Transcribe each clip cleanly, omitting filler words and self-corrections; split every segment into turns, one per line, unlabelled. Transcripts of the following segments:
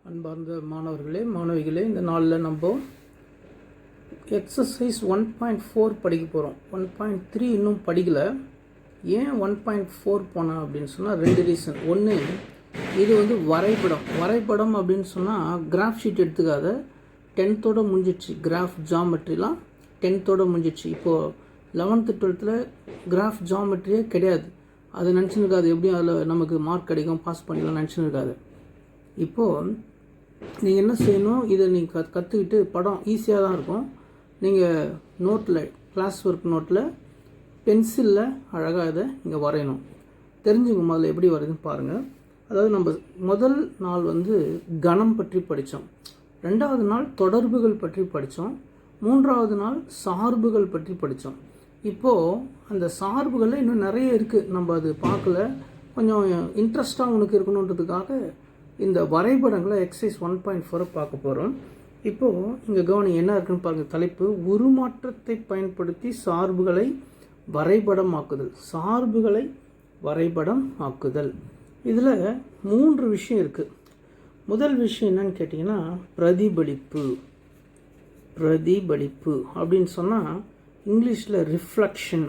அன்பார்ந்த மாணவர்களே மாணவிகளே, இந்த நாளில் நம்ம எக்ஸசைஸ் 1.4 படிக்க போகிறோம். 1.3 இன்னும் படிக்கலை. ஏன் 1.4 போனேன் அப்படின்னு சொன்னால் ரெண்டு ரீசன். ஒன்று, இது வரைபடம் அப்படின்னு சொன்னால் கிராஃப் ஷீட் எடுத்துக்காத. 10th முடிஞ்சிடுச்சு. கிராஃப் ஜாமெட்ரிலாம் 10th முடிஞ்சிடுச்சு. இப்போது 11th 12th கிராஃப் ஜாமெட்ரியே கிடையாது. அது நினச்சின்னு இருக்காது. எப்படியும் அதில் நமக்கு மார்க் கிடைக்கும், பாஸ் பண்ணிடலாம் நினச்சின்னு இருக்காது. இப்போது நீங்கள் என்ன செய்யணும், இதை நீங்கள் கற்றுக்கிட்டு படம் ஈஸியாக தான் இருக்கும். நீங்கள் நோட்டில், கிளாஸ் ஒர்க் நோட்டில் பென்சிலில் அழகாக இதை நீங்கள் வரையணும். தெரிஞ்சுங்க முதல்ல எப்படி வரையுதுன்னு பாருங்கள். அதாவது நம்ம முதல் நாள் கணம் பற்றி படித்தோம். 2வது நாள் தொடர்புகள் பற்றி படித்தோம். 3வது நாள் சார்புகள் பற்றி படித்தோம். இப்போது அந்த சார்புகளில் இன்னும் நிறைய இருக்குது, நம்ம அது பார்க்கல. கொஞ்சம் இன்ட்ரெஸ்ட்டாக உனக்கு இருக்கணுன்றதுக்காக இந்த வரைபடங்களை எக்ஸசைஸ் 1.4 பார்க்க போகிறோம். இப்போது இங்கே கவனி என்ன இருக்குன்னு பாருங்கள். தலைப்பு உருமாற்றத்தை பயன்படுத்தி சார்புகளை வரைபடமாக்குதல். சார்புகளை வரைபடம் ஆக்குதல். இதில் 3 விஷயம் இருக்குது. முதல் விஷயம் என்னன்னு கேட்டிங்கன்னா பிரதிபலிப்பு. பிரதிபலிப்பு அப்படின்னு சொன்னால் இங்கிலீஷில் ரிஃப்ளெக்ஷன்.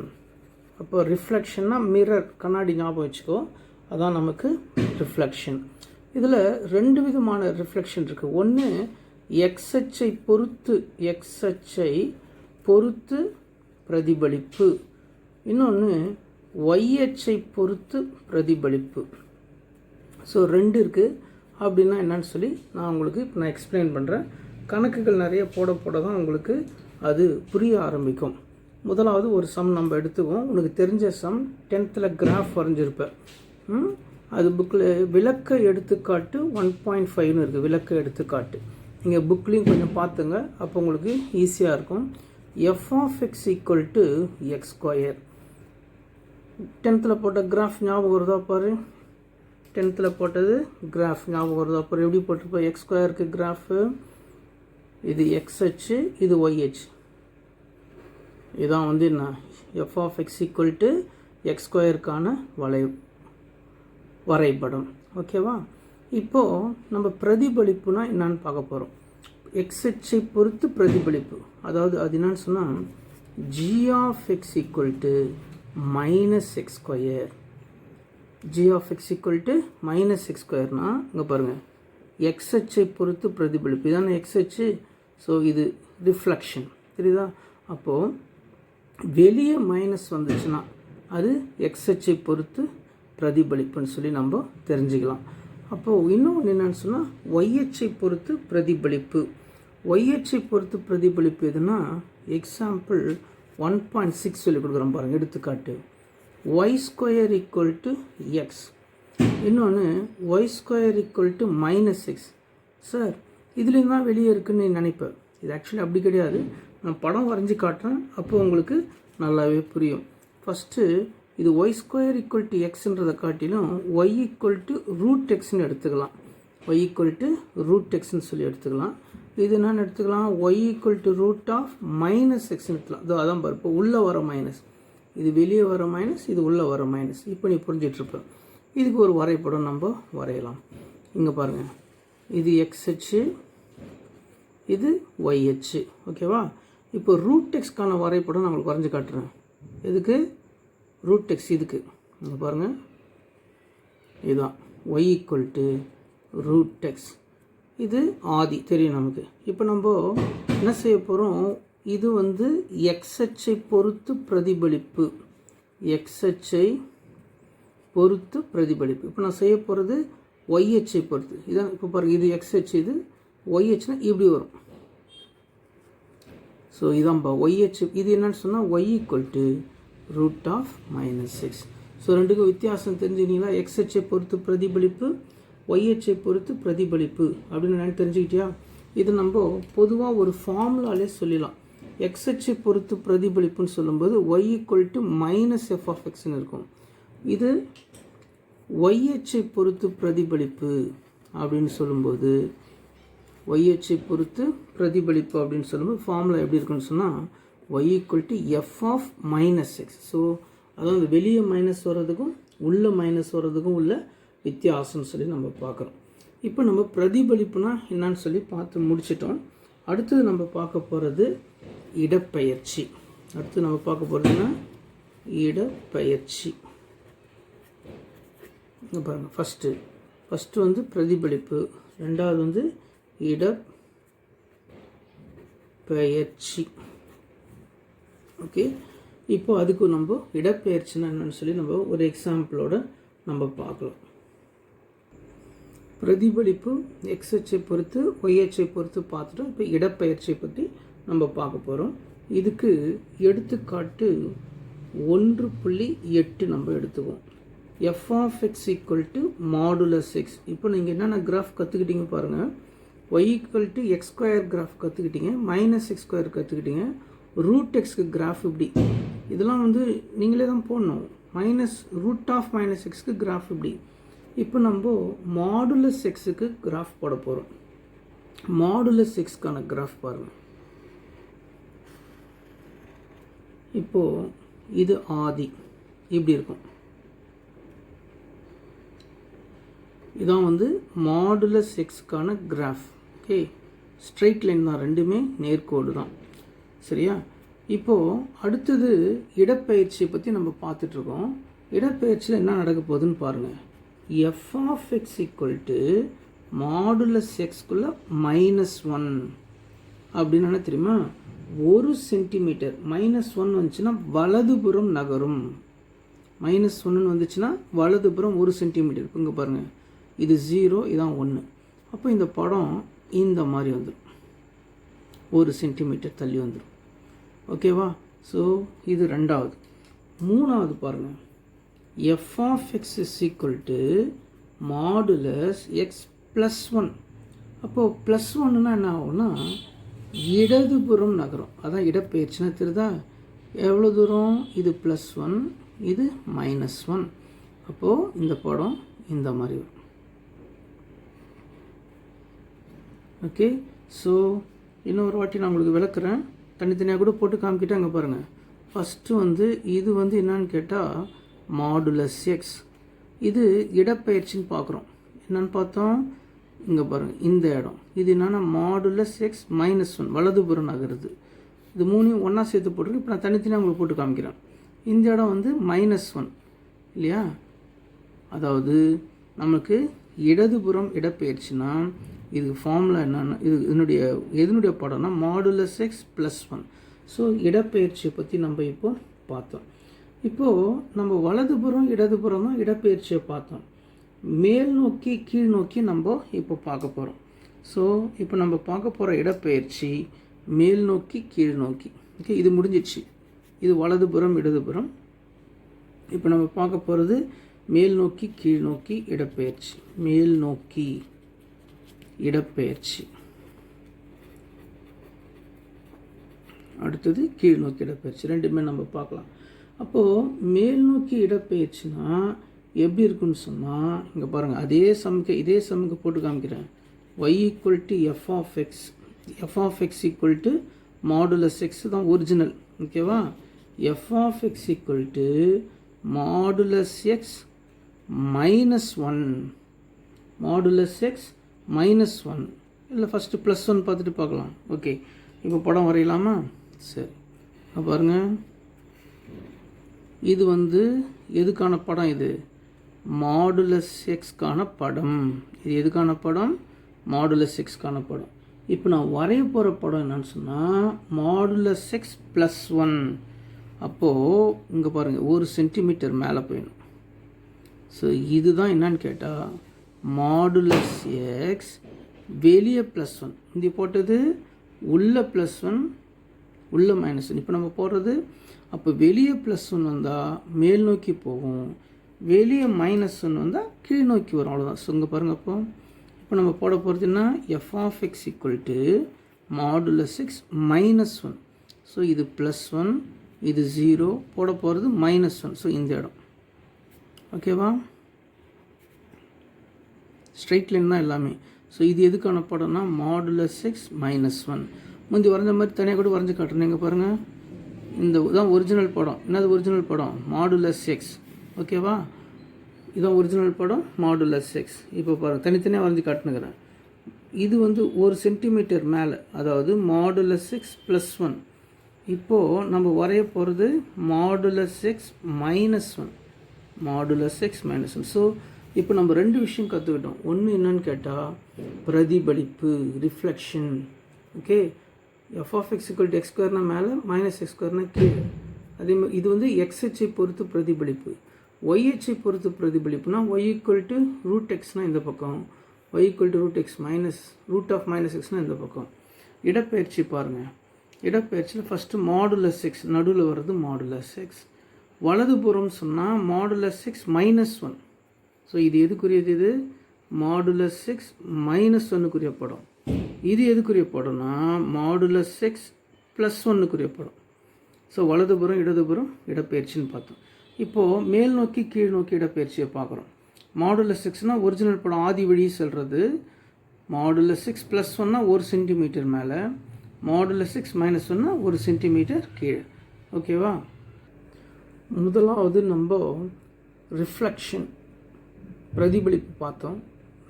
அப்போ ரிஃப்ளெக்ஷன்னா மிரர், கண்ணாடி ஞாபகம் வச்சுக்கோ, அதான் நமக்கு ரிஃப்ளெக்ஷன். இதில் 2 விதமான ரிஃப்ளெக்ஷன் இருக்குது. ஒன்று எக்ஸ் அச்சை பொறுத்து பிரதிபலிப்பு. இன்னொன்று ஒய் அச்சை பொறுத்து பிரதிபலிப்பு. ஸோ 2 இருக்குது. அப்படின்னா என்னன்னு சொல்லி நான் உங்களுக்கு இப்போ எக்ஸ்பிளைன் பண்ணுறேன். கணக்குகள் நிறைய போட தான் உங்களுக்கு அது புரிய ஆரம்பிக்கும். முதலாவது ஒரு சம் நம்ம எடுத்துக்குவோம். உனக்கு தெரிஞ்ச சம் 10th கிராஃப் வரைஞ்சிருப்பேன். அது புக்கில் விளக்க எடுத்துக்காட்டு 1.5ன்னு இருக்குது. விளக்க எடுத்துக்காட்டு நீங்கள் புக்லேயும் கொஞ்சம் பார்த்துங்க, அப்போ உங்களுக்கு ஈஸியாக இருக்கும். F of X equal to X square. 10th போட்ட கிராஃப் ஞாபகம் வருதா பாரு. 10th போட்டது கிராஃப் ஞாபகம் வருதா பாரு. எப்படி போட்டிருப்போம், எக்ஸ் ஸ்கொயருக்கு கிராஃபு. இது எக்ஸ் அச்சு, இது ஒய் அச்சு. இதான் என்ன, f of X equal to x ஸ்கொயருக்கான வரைபடம். ஓகேவா? இப்போது நம்ம பிரதிபலிப்புனா என்னன்னு பார்க்க போகிறோம். எக்ஸ் அச்சை பொறுத்து பிரதிபலிப்பு. அதாவது அது என்னன்னு சொன்னால் g of X equal to minus x square. G of X equal to minus x ஸ்கொயர்னா இங்கே பாருங்கள், எக்ஸ் அச்சை பொறுத்து பிரதிபலிப்பு. இதான எக்ஸ் அச்சு. ஸோ இது ரிஃப்ளெக்ஷன், தெரியுதா? அப்போது வெளியே மைனஸ் வந்துச்சுன்னா அது எக்ஸ் அச்சை பொறுத்து பிரதிபலிப்புன்னு சொல்லி நம்ம தெரிஞ்சுக்கலாம். அப்போது இன்னொன்று என்னன்னு சொன்னால் ஒய் அச்சை பொறுத்து பிரதிபலிப்பு. ஒய் அச்சை பொறுத்து பிரதிபலிப்பு எதுனா எக்ஸாம்பிள் 1.6 சொல்லி கொடுக்குறோம் பாருங்கள். எடுத்துக்காட்டு y square equal to x. இன்னொன்று y square equal to minus x. Sir இதுலேருந்து தான் வெளியே இருக்குன்னு நீ நினைப்பேன். இது ஆக்சுவலி அப்படி கிடையாது. நான் படம் வரைஞ்சி காட்டுறேன், அப்போ உங்களுக்கு நல்லாவே புரியும். ஃபஸ்ட்டு இது ஒய் ஸ்கொயர் ஈக்குவல் டு எக்ஸ்ன்றதை காட்டிலும் ஒய் ஈக்குவல் டு ரூட் எக்ஸ்ன்னு எடுத்துக்கலாம். ஒய் ஈக்குவல் டு ரூட் எக்ஸ்ன்னு சொல்லி எடுத்துக்கலாம். இது என்னென்னு எடுத்துக்கலாம், y equal to root of minus எக்ஸ்ன்னு எடுத்துக்கலாம். இதோ அதான் பாரு, இப்போ உள்ளே வர மைனஸ், இது வெளியே வர மைனஸ், இது உள்ளே வர மைனஸ். இப்போ நீ புரிஞ்சிட்ருப்ப. இதுக்கு ஒரு வரைபடம் நம்ம வரையலாம். இங்கே பாருங்கள், இது எக்ஸ் அச்சு, இது ஒய் அச்சு. ஓகேவா? இப்போ ரூட் எக்ஸ்க்கான வரைபடம் நான் உங்களுக்கு வரைஞ்சி காட்டுறேன். எதுக்கு? Root X. இதுக்கு இங்கே பாருங்கள், இதுதான் Y equal to root X. இது ஆதி தெரியும் நமக்கு. இப்போ நம்ம என்ன செய்ய போகிறோம், இது எக்ஸ் அச்சை பொறுத்து பிரதிபலிப்பு. எக்ஸ் அச்சை பொறுத்து பிரதிபலிப்பு. இப்போ நான் செய்ய போகிறது ஒய் அச்சை பொறுத்து. இதான் இப்போ பாருங்கள், இது எக்ஸ் அச்சு, இது ஒய் அச்சுனா இப்படி வரும். ஸோ இதான்ப்பா ஒய் அச்சு. இது என்னன்னு சொன்னால் Y equal to root of minus X. So ரெண்டுக்கும் வித்தியாசம் தெரிஞ்சுக்கிட்டீங்களா? எக்ஸ் அச்சை பொறுத்து பிரதிபலிப்பு, ஒய் அச்சை பொறுத்து பிரதிபலிப்பு அப்படின்னு நான் தெரிஞ்சுக்கிட்டியா? இது நம்ம பொதுவாக ஒரு ஃபார்முலாலே சொல்லலாம். எக்ஸ் அச்சை பொறுத்து பிரதிபலிப்புன்னு சொல்லும்போது y equal to minus f of எக்ஸ்ன்னு இருக்கும். இது ஒய் அச்சை பொறுத்து பிரதிபலிப்பு அப்படின்னு சொல்லும்போது, ஒய் அச்சை பொறுத்து பிரதிபலிப்பு அப்படின்னு சொல்லும்போது ஃபார்முலா எப்படி இருக்குன்னு சொன்னால் Y equal to F of minus X. So அதாவது வெளியே மைனஸ் வர்றதுக்கும் உள்ளே மைனஸ் வர்றதுக்கும் உள்ள வித்தியாசம்னு சொல்லி நம்ம பார்க்குறோம். இப்போ நம்ம பிரதிபலிப்புனா என்னன்னு சொல்லி பார்த்து முடிச்சிட்டோம். அடுத்தது நம்ம பார்க்க போகிறது இடப்பெயர்ச்சி. அடுத்து நம்ம பார்க்க போகிறதுன்னா இடப்பெயர்ச்சி. இங்கே பாருங்கள், ஃபஸ்ட்டு வந்து பிரதிபலிப்பு, ரெண்டாவது வந்து இடப்பெயர்ச்சி. ஓகே, இப்போ அதுக்கு நம்ம இடப்பெயர்ச்சினா என்னன்னு சொல்லி நம்ம ஒரு எக்ஸாம்பிளோட நம்ம பார்க்கலாம். பிரதிபலிப்பு எக்ஸ் அச்சை பொறுத்து ஒய் அச்சை பொறுத்து பார்த்துட்டோம். இப்போ இடப்பெயர்ச்சியை பற்றி நம்ம பார்க்க போகிறோம். இதுக்கு எடுத்துக்காட்டு 1.8 நம்ம எடுத்துக்குவோம். f of x equal to modulus x. இப்போ நீங்கள் என்னென்ன கிராஃப் கற்றுக்கிட்டீங்க பாருங்கள். y equal to x square graph கற்றுக்கிட்டீங்க, -x square கற்றுக்கிட்டீங்க, √xக்கு கிராஃப் இப்படி. இதெல்லாம் வந்து நீங்களே தான் போடணும். √-xக்கு கிராஃப் இப்படி. இப்போ நம்ம மாடுலஸ் எக்ஸுக்கு கிராஃப் போட போகிறோம். மாடுலஸ் எக்ஸ்க்கான கிராஃப் பாருங்கள். இப்போது இது ஆதி இப்படி இருக்கும். இதான் வந்து மாடுலஸ் எக்ஸ்க்கான கிராஃப். ஓகே, ஸ்ட்ரெயிட் லைன் தான், ரெண்டுமே நேர்கோடு தான். சரியா? இப்போது அடுத்தது இடப்பெயர்ச்சியை பற்றி நம்ம பார்த்துட்ருக்கோம். இடப்பெயர்ச்சியில் என்ன நடக்க போகுதுன்னு பாருங்கள். f of x equal to modulus எக்ஸ்குள்ளே -1 அப்படின்னு என்ன தெரியுமா? 1 சென்டிமீட்டர். -1 வந்துச்சுன்னா வலதுபுறம் நகரும். -1 வந்துச்சுன்னா வலதுபுறம் 1 சென்டிமீட்டர். இப்போ இங்கே பாருங்கள், இது 0, இதான் 1. அப்போ இந்த படம் இந்த மாதிரி வந்துடும், 1 சென்டிமீட்டர் தள்ளி வந்துடும். ஓகேவா? ஸோ இது ரெண்டாவது. மூணாவது பாருங்கள், f of x is equal to modulus x + 1. அப்போது +1ன்னா என்ன ஆகும்னா இடதுபுறம் நகரும். அதான் இடப்பெயர்ச்சினா தெரியுதா? எவ்வளோ தூரம்? இது +1, இது -1. அப்போது இந்த படம் இந்த மாதிரி வரும். ஓகே, ஸோ இன்னொரு வாட்டி நான் உங்களுக்கு விளக்குறேன். தனித்தனியாக கூட போட்டு காமிக்கிட்டு அங்கே பாருங்கள். ஃபஸ்ட்டு வந்து இது வந்து என்னன்னு கேட்டால் மாடுலஸ் எக்ஸ். இது இடப்பெயர்ச்சின்னு பார்க்குறோம். என்னென்னு பார்த்தோம்? இங்கே பாருங்கள், இந்த இடம் இது என்னென்னா மாடுலஸ் எக்ஸ் -1, வலதுபுறம் நகருது. இது மூணையும் ஒன்றா சேர்த்து போட்டுருக்கு. இப்போ நான் தனித்தனியாக உங்களுக்கு போட்டு காமிக்கிறேன். இந்த இடம் வந்து -1 இல்லையா? அதாவது நமக்கு இடதுபுறம் இடப்பெயர்ச்சினா இது ஃபார்முலா என்னென்னா, எதனுடைய படம்னா மாடுலஸ் எக்ஸ் +1. ஸோ இடப்பெயர்ச்சியை பற்றி நம்ம இப்போ பார்த்தோம். இப்போது நம்ம வலதுபுறம் இடதுபுறம் தான் இடப்பெயர்ச்சியை பார்த்தோம். மேல் நோக்கி கீழ் நோக்கி நம்ம இப்போ பார்க்க போகிறோம். ஸோ இப்போ நம்ம பார்க்க போகிற இடப்பெயர்ச்சி மேல் நோக்கி கீழ் நோக்கி. ஓகே, இது முடிஞ்சிடுச்சு. இது வலதுபுறம் இடதுபுறம். இப்போ நம்ம பார்க்க போகிறது மேல் நோக்கி கீழ் நோக்கி இடப்பெயர்ச்சி. மேல் நோக்கி இடப்பெயர்ச்சி. அடுத்தது கீழ் நோக்கி இடப்பெயர்ச்சி. ரெண்டுமே நம்ம பார்க்கலாம். அப்போது மேல் நோக்கி இடப்பெயர்ச்சினா எப்படி இருக்குன்னு சொன்னால் இங்கே பாருங்கள், இதே சமுக்கு போட்டு காமிக்கிறேன். y = f of x. f of x = modulus X தான் ஒரிஜினல். ஓகேவா? f of x = modulus X -1. Modulus X -1 இல்லை, ஃபஸ்ட்டு +1 பார்த்துட்டு பார்க்கலாம். ஓகே, இப்போ படம் வரையலாமா? சரி, பாருங்கள். இது வந்து எதுக்கான படம்? இது மாடுலஸ் எக்ஸ்க்கான படம். இது எதுக்கான படம்? மாடுலஸ் எக்ஸ்க்கான படம். இப்போ நான் வரைய போகிற படம் என்னன்னு சொன்னால் மாடுலஸ் எக்ஸ் +1. அப்போது இங்கே பாருங்கள், 1 சென்டிமீட்டர் மேலே போயிடும். ஸோ இதுதான் என்னன்னு கேட்டால் மாடுலஸ் எக்ஸ் வெளியே +1. இங்கே போட்டது உள்ள +1 உள்ள -1. இப்போ நம்ம போடுறது அப்போ வெளியே +1 வந்தால் மேல் நோக்கி போகும், வெளியே -1 வந்தால் கீழ் நோக்கி வரும். அவ்வளோதான். ஸோ இங்கே பாருங்கள். இப்போ நம்ம போட போகிறதுன்னா f of x = modulus X -1. So இது +1, இது 0, போட போகிறது -1. ஸோ இந்த இடம். ஓகேவா? ஸ்ட்ரெயிட் லைன் தான் எல்லாமே. ஸோ இது எதுக்கான படம்னா மாடுலஸ் எக்ஸ் -1. முந்தி வரைஞ்ச மாதிரி தனியாக கூட வரைஞ்சி காட்டுறேன். இங்கே பாருங்கள், இந்த தான் ஒரிஜினல் படம். என்னது ஒரிஜினல் படம்? Modulus X. ஓகேவா? இதான் ஒரிஜினல் படம் மாடுலஸ் எக்ஸ். இப்போ பாருங்கள், தனித்தனியாக வரைஞ்சி காட்டுனுக்கிறேன். இது வந்து 1 சென்டிமீட்டர் மேலே, அதாவது மாடுலஸ் எக்ஸ் ப்ளஸ் 1. இப்போது நம்ம வரைய போகிறது modulus x minus 1. Modulus x minus 1. So இப்போ நம்ம 2 விஷயம் கற்றுக்கிட்டோம். ஒன்று என்னன்னு கேட்டால் பிரதிபலிப்பு, reflection. Okay, f of X equal to x ஸ்கொயர்னா மேலே, மைனஸ் எக்ஸ் ஸ்கொயர்னா கீழே. அதே மாதிரி இது வந்து எக்ஸ் அச்சை பொறுத்து பிரதிபலிப்பு. ஒய் அச்சை பொறுத்து பிரதிபலிப்புனா ஒய் ஈக்குவல் டு ரூட் எக்ஸ்னால் இந்த பக்கம், y equal to root x minus root of minus எக்ஸ்னால் இந்த பக்கம். இடப்பெயர்ச்சி பாருங்கள். இடப்பெயர்ச்சியில் ஃபஸ்ட்டு மாடுலஸ் எக்ஸ், நடுவில் வர்றது மாடுலஸ் எக்ஸ். வலதுபுறம் சொன்னால் மாடுலஸ் எக்ஸ் மைனஸ் 1. ஸோ இது எதுக்குரியது? இது மாடுலஸ் எக்ஸ் மைனஸ் 1க்குரிய படம். இது எதுக்குரிய படம்னா மாடுலஸ் எக்ஸ் ப்ளஸ் 1க்குரிய படம். ஸோ வலதுபுறம் இடதுபுறம் இடப்பெயர்ச்சின்னு பார்த்தோம். இப்போது மேல் நோக்கி கீழ் நோக்கி இடப்பெயர்ச்சியை பார்க்குறோம். மாடுலஸ் எக்ஸ்னால் ஒரிஜினல் படம் ஆதி வழி செல்வது. மாடுலஸ் எக்ஸ் ப்ளஸ் 1னா 1 சென்டிமீட்டர் மேலே, மாடுலஸ் எக்ஸ் மைனஸ் 1னா 1 சென்டிமீட்டர் கீழே. ஓகேவா? முதலாவது நம்ம ரிஃப்ளெக்ஷன், பிரதிபலிப்பு பார்த்தோம்.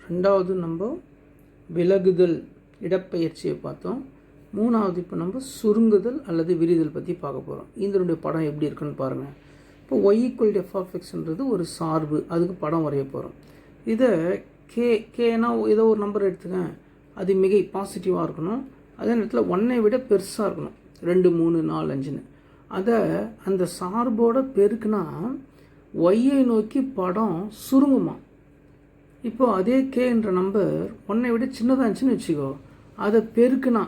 ரெண்டாவது நம்ம விலகுதல், இடப்பெயர்ச்சியை பார்த்தோம். மூணாவது இப்போ நம்ம சுருங்குதல் அல்லது விரிதல் பற்றி பார்க்க போகிறோம். இதனுடைய படம் எப்படி இருக்குன்னு பாருங்கள். இப்போ Y equal to F of எக்ஸ்ன்றது ஒரு சார்பு, அதுக்கு படம் வரைய போகிறோம். இதை கேனா ஏதோ ஒரு நம்பர் எடுத்துக்கேன், அது மிகை பாசிட்டிவாக இருக்கணும். அதே நேரத்தில் 1ஐ விட பெருசாக இருக்கணும், 2 3 4 5ன்னு. அதை அந்த சார்போடு பெருக்குனா ஒய்யை நோக்கி படம் சுருங்குமா. இப்போது அதே கேன்ற நம்பர் 1ஐ விட சின்னதாக இருந்துச்சுன்னு வச்சுக்கோ, அதை பெருக்குனா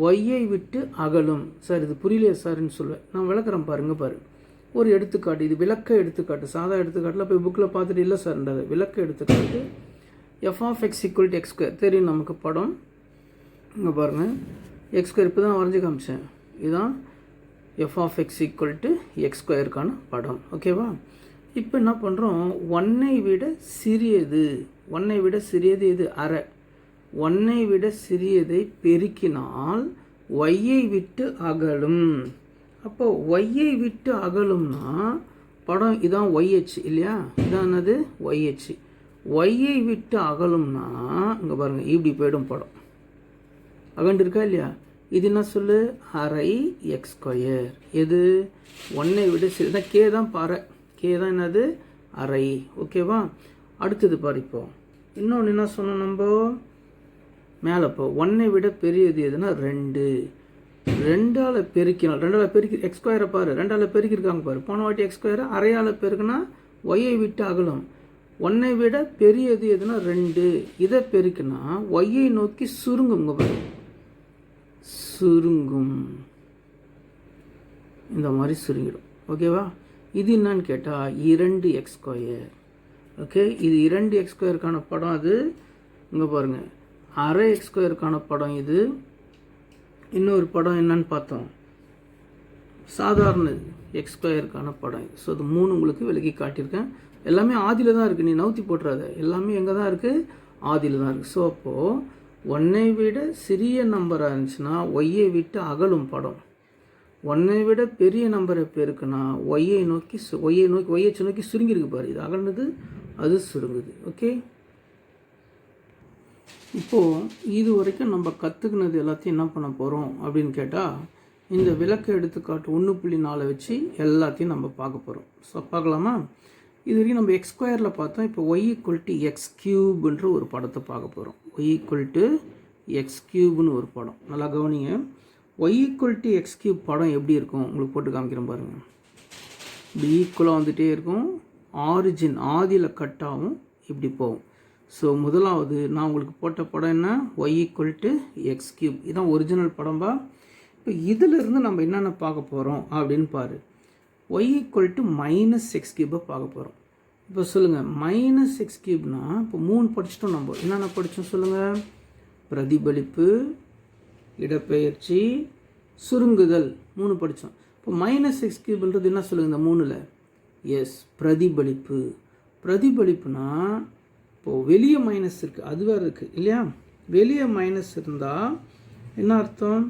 ஒய்யை விட்டு அகலும். சார் இது புரியலையே சார்ன்னு சொல்லுவேன். நான் விளக்குறேன் பாருங்கள். பாரு, ஒரு எடுத்துக்காட்டு, இது விளக்க எடுத்துக்காட்டு. சாதா எடுத்துக்காட்டில் போய் புக்கில் பார்த்துட்டு இல்லை சார்ன்றது விளக்க எடுத்துக்காட்டு. F of X equal to X square தெரியும் நமக்கு படம். இங்கே பாருங்கள், எக்ஸ் ஸ்கொயர் இப்போ தான் வரைஞ்சி காமிச்சேன். இதுதான் f of X equal to x ஸ்கொயருக்கான படம். ஓகேவா? இப்போ என்ன பண்ணுறோம், 1ஐ விட சிறியது, 1ஐ விட சிறியது இது அரை. 1ஐ விட சிறியதை பெருக்கினால் ஒய்யை விட்டு அகலும். அப்போ ஒய்யை விட்டு அகலும்னா படம் இதான் ஒய்ஹெச் இல்லையா? இதான் என்னது? ஒய்ஹெச். ஒய்யை விட்டு அகலும்னா இங்கே பாருங்கள், இப்படி போய்டும் படம். அகண்டு இருக்கா இல்லையா? இது என்ன சொல்லு? அரை எக்ஸ் ஸ்கொயர். எது? 1ஐ விட சிறிய தான், கே தான் பாரு, கே தான் என்னது? அரை. ஓகேவா? அடுத்தது பாரு, இப்போ இன்னொன்று என்ன சொன்னோம் நம்ம மேலே. இப்போ 1ஐ விட பெரியது எதுனா 2. 2ஆல் பெருக்கினால், 2ஆல் பெருக்கி எக்ஸ் ஸ்கொயரை பாரு, 2ஆல் பெருக்கிருக்காங்க பாரு. போன வாட்டி எக்ஸ் ஸ்கொயரை அரையால் பெருக்குனா ஒய்யை விட்டு அகலும். 1ஐ விட பெரியது எதுனா 2. இதை பெருக்குனா ஒய்யை நோக்கி சுருங்கும். பாரு, சுருங்கும், இந்த மாதிரி சுருங்கிடும். ஓகேவா? இது என்னன்னு கேட்டால் 2 எக்ஸ் ஸ்கொயர். ஓகே, இது 2 எக்ஸ் ஸ்கொயருக்கான படம். அது இங்கே பாருங்கள், அரை எக்ஸ் ஸ்கொயருக்கான படம். இது இன்னொரு படம் என்னன்னு பார்த்தோம், சாதாரண எக்ஸ் ஸ்கொயருக்கான படம். ஸோ அது 3 உங்களுக்கு விலகி காட்டியிருக்கேன். எல்லாமே ஆதியில் தான் இருக்குது, நீ நவுத்தி போட்டுறாத. எல்லாமே எங்கே தான் இருக்குது? ஆதியில் தான் இருக்குது. ஸோ அப்போது 1ஐ விட சிறிய நம்பராக இருந்துச்சுன்னா ஒய்யை விட்டு அகலும் படம். 1ஐ விட பெரிய நம்பரை பெருக்குன்னா ஒய்ஹெச் நோக்கி சுருங்கிருக்கு பாரு. இது அகழ்ந்தது, அது சுருங்குது. ஓகே, இப்போது இது வரைக்கும் நம்ம கற்றுக்கினது எல்லாத்தையும் என்ன பண்ண போகிறோம் அப்படின்னு கேட்டால், இந்த விளக்க எடுத்துக்காட்டு 1.4 வச்சு எல்லாத்தையும் நம்ம பார்க்க போகிறோம். ஸோ பார்க்கலாமா? இது வரைக்கும் நம்ம எக்ஸ் ஸ்கொயரில் பார்த்தோம். இப்போ ஒய் ஈக்குவல் டு எக்ஸ் கியூப்ன்ற ஒரு படத்தை பார்க்க போகிறோம். ஒய் ஈக்குவல் டு எக்ஸ் கியூப்னு ஒரு படம். நல்லா கவனிங்க. Y equal to X cube படம் எப்படி இருக்கும் உங்களுக்கு போட்டு காமிக்கிறேன் பாருங்கள். இப்படி ஈக்குவலாக வந்துகிட்டே இருக்கும். ஆரிஜின் ஆதியில் கட்டாகவும் இப்படி போகும். ஸோ முதலாவது நான் உங்களுக்கு போட்ட படம் என்ன? Y equal to X cube. இதுதான் ஒரிஜினல் படம்பா. இப்போ இதிலிருந்து நம்ம என்னென்ன பார்க்க போகிறோம் அப்படின்னு பாரு. Y equal to minus x கியூப்பை பார்க்க போகிறோம். இப்போ சொல்லுங்கள், மைனஸ் எக்ஸ் கியூப்னா இப்போ 3 படிச்சிட்டோம். நம்ம என்னென்ன படித்தோம் சொல்லுங்கள்? பிரதிபலிப்பு, இடப்பெயர்ச்சி, சுருங்குதல் 3 படித்தோம். இப்போ மைனஸ் எக்ஸ் கியூப்ன்றது என்ன சொல்லுங்கள் இந்த 3ல்? எஸ், பிரதிபலிப்பு. பிரதிபலிப்புனா இப்போது வெளியே மைனஸ் இருக்குது, அது வேறு இருக்குது இல்லையா? வெளியே மைனஸ் இருந்தால் என்ன அர்த்தம்?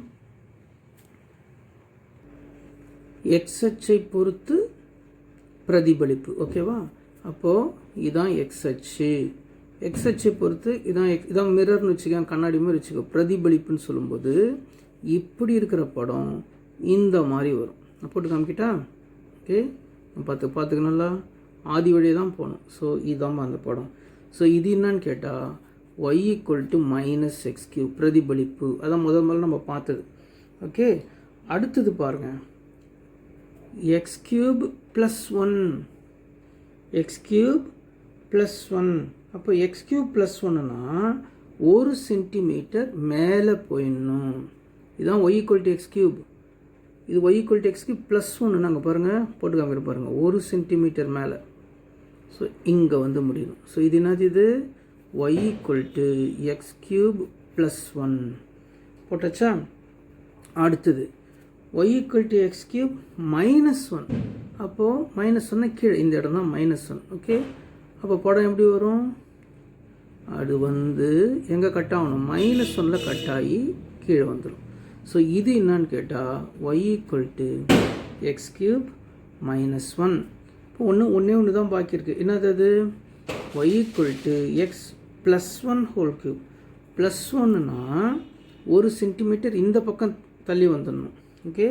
எக்ஸ் அச்சை பொறுத்து பிரதிபலிப்பு. ஓகேவா? அப்போது இதான் எக்ஸ் அச்சு. எக்ஸ் அச்சை பொறுத்து இதான் மிரர்னு வச்சுக்கோங்க, கண்ணாடி மாதிரி வச்சுக்கோ. பிரதிபலிப்புன்னு சொல்லும்போது இப்படி இருக்கிற படம் இந்த மாதிரி வரும். நான் போட்டு காமிக்கிட்டா? ஓகே, பார்த்துக்கணும்ல, ஆதி வழியே தான் போகணும். ஸோ இதுதான் அந்த படம். ஸோ இது என்னன்னு கேட்டால் y - x³ பிரதிபலிப்பு. அதான் முதல்ல நம்ம பார்த்தது. ஓகே, அடுத்தது பாருங்கள், x³ + 1 x³ + 1. அப்போ x³ + 1னா 1 சென்டிமீட்டர் மேலே போயிடணும். இதுதான் y = x³. இது y = x³ + 1 நாங்கள் பாருங்கள் போட்டு காமிக்கிற பாருங்கள், 1 சென்டிமீட்டர் மேலே. ஸோ இங்கே வந்து முடியணும். ஸோ இது என்னது? இது y = x³ + 1 போட்டாச்சா? அடுத்தது y = x³ - 1. அப்போது -1 கீழே இந்த இடம் தான் -1. ஓகே, அப்போ படம் எப்படி வரும்? அது வந்து எங்கே கட் ஆகணும்? -1ல் கட் ஆகி கீழே வந்துடும். ஸோ இது என்னான்னு கேட்டால் y = x³ - 1. இப்போ ஒன்று தான் பாக்கி இருக்குது. என்னது அது? y = x + 1 ⁵. +1னா 1 சென்டிமீட்டர் இந்த பக்கம் தள்ளி வந்துடணும். ஓகே,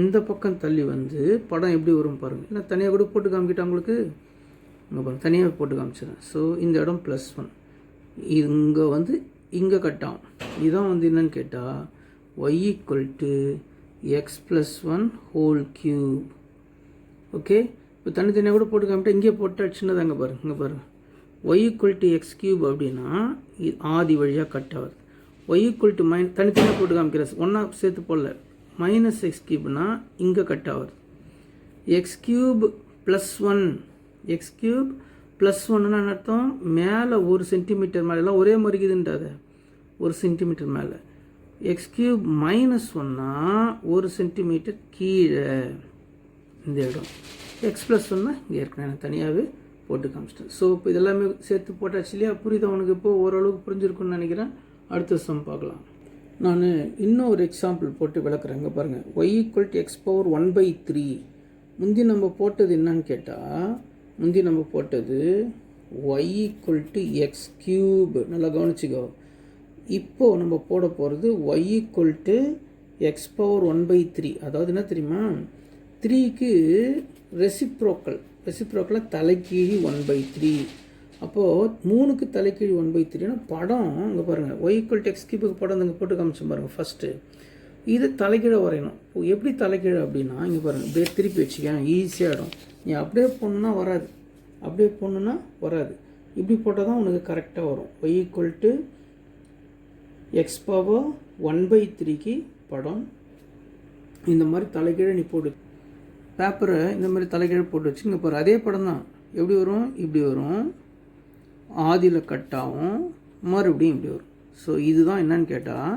இந்த பக்கம் தள்ளி வந்து படம் எப்படி வரும் பாருங்கள். நான் தனியாக கூட போட்டு காமிக்கிட்டேன் உங்களுக்கு. இங்கே பாருங்கள், தனியாக போட்டு காமிச்சிடறேன். ஸோ இந்த இடம் +1, இங்கே வந்து இங்கே கட் ஆகும். இதுதான் வந்து என்னன்னு கேட்டால் y = x + 1 ⁵. ஓகே, இப்போ தனித்தனியாக கூட போட்டு காமிட்டா இங்கே போட்டால் சின்னதாக இங்கே பாருங்கள் y = x³ அப்படின்னா ஆதி வழியாக கட் ஆகுது. y = தனித்தனியாக போட்டு காமிக்கிறேன், ஒன்றா சேர்த்து போடல. -x³ இங்கே கட் ஆகுது. x³ + 1 x³ + 1ன்னா அர்த்தம் மேலே 1 சென்டிமீட்டர் மேலே, எல்லாம் ஒரே மாதிரி இருக்குதுன்றாத, 1 சென்டிமீட்டர் மேலே. x³ - 1னா 1 சென்டிமீட்டர் கீழே இந்த இடம். x + 1னா இங்கே ஏற்கனவே நான் தனியாகவே போட்டு காமிச்சிட்டேன். ஸோ இப்போ இதெல்லாமே சேர்த்து போட்டாச்சு இல்லையா? புரியுது அவனுக்கு? இப்போது ஓரளவுக்கு புரிஞ்சிருக்குன்னு நினைக்கிறேன். அடுத்த சம் பார்க்கலாம். நான் இன்னும் ஒரு எக்ஸாம்பிள் போட்டு விளக்குறேன். இங்கே பாருங்கள், y = x⁻1/3. முந்தி நம்ம போட்டது என்னன்னு கேட்டால், நம்ம போட்டது y = x³. நல்லா கவனிச்சிக்கோ. இப்போது நம்ம போட போகிறது y = x⁻1/3. அதாவது என்ன தெரியுமா? 3க்கு ரெசிப்ரோக்கலாக தலைக்கீழி 1/3. அப்போது 3க்கு தலைக்கீழி 1/3னா படம் இங்கே பாருங்கள், y = x³ படம் இங்கே போட்டு காமிச்சு பாருங்கள். ஃபஸ்ட்டு இது தலைக்கீழே வரையணும். எப்படி தலைக்கீழே அப்படின்னா இங்கே பாருங்கள், அப்படியே திருப்பி வச்சுக்கேன், ஈஸியாகிடும். நீ அப்படியே போடணுன்னா வராது, இப்படி போட்டால் தான் உனக்கு கரெக்டாக வரும். y = x⁻1/3க்கு படம் இந்த மாதிரி தலைக்கீழே நீ போடு. பேப்பரை இந்த மாதிரி தலைக்கீழே போட்டு வச்சு இங்கே பாரு, அதே படம் தான். எப்படி வரும்? இப்படி வரும், ஆதியில் கட் ஆகும், மறுபடியும் இப்படி வரும். ஸோ இதுதான் என்னன்னு கேட்டால்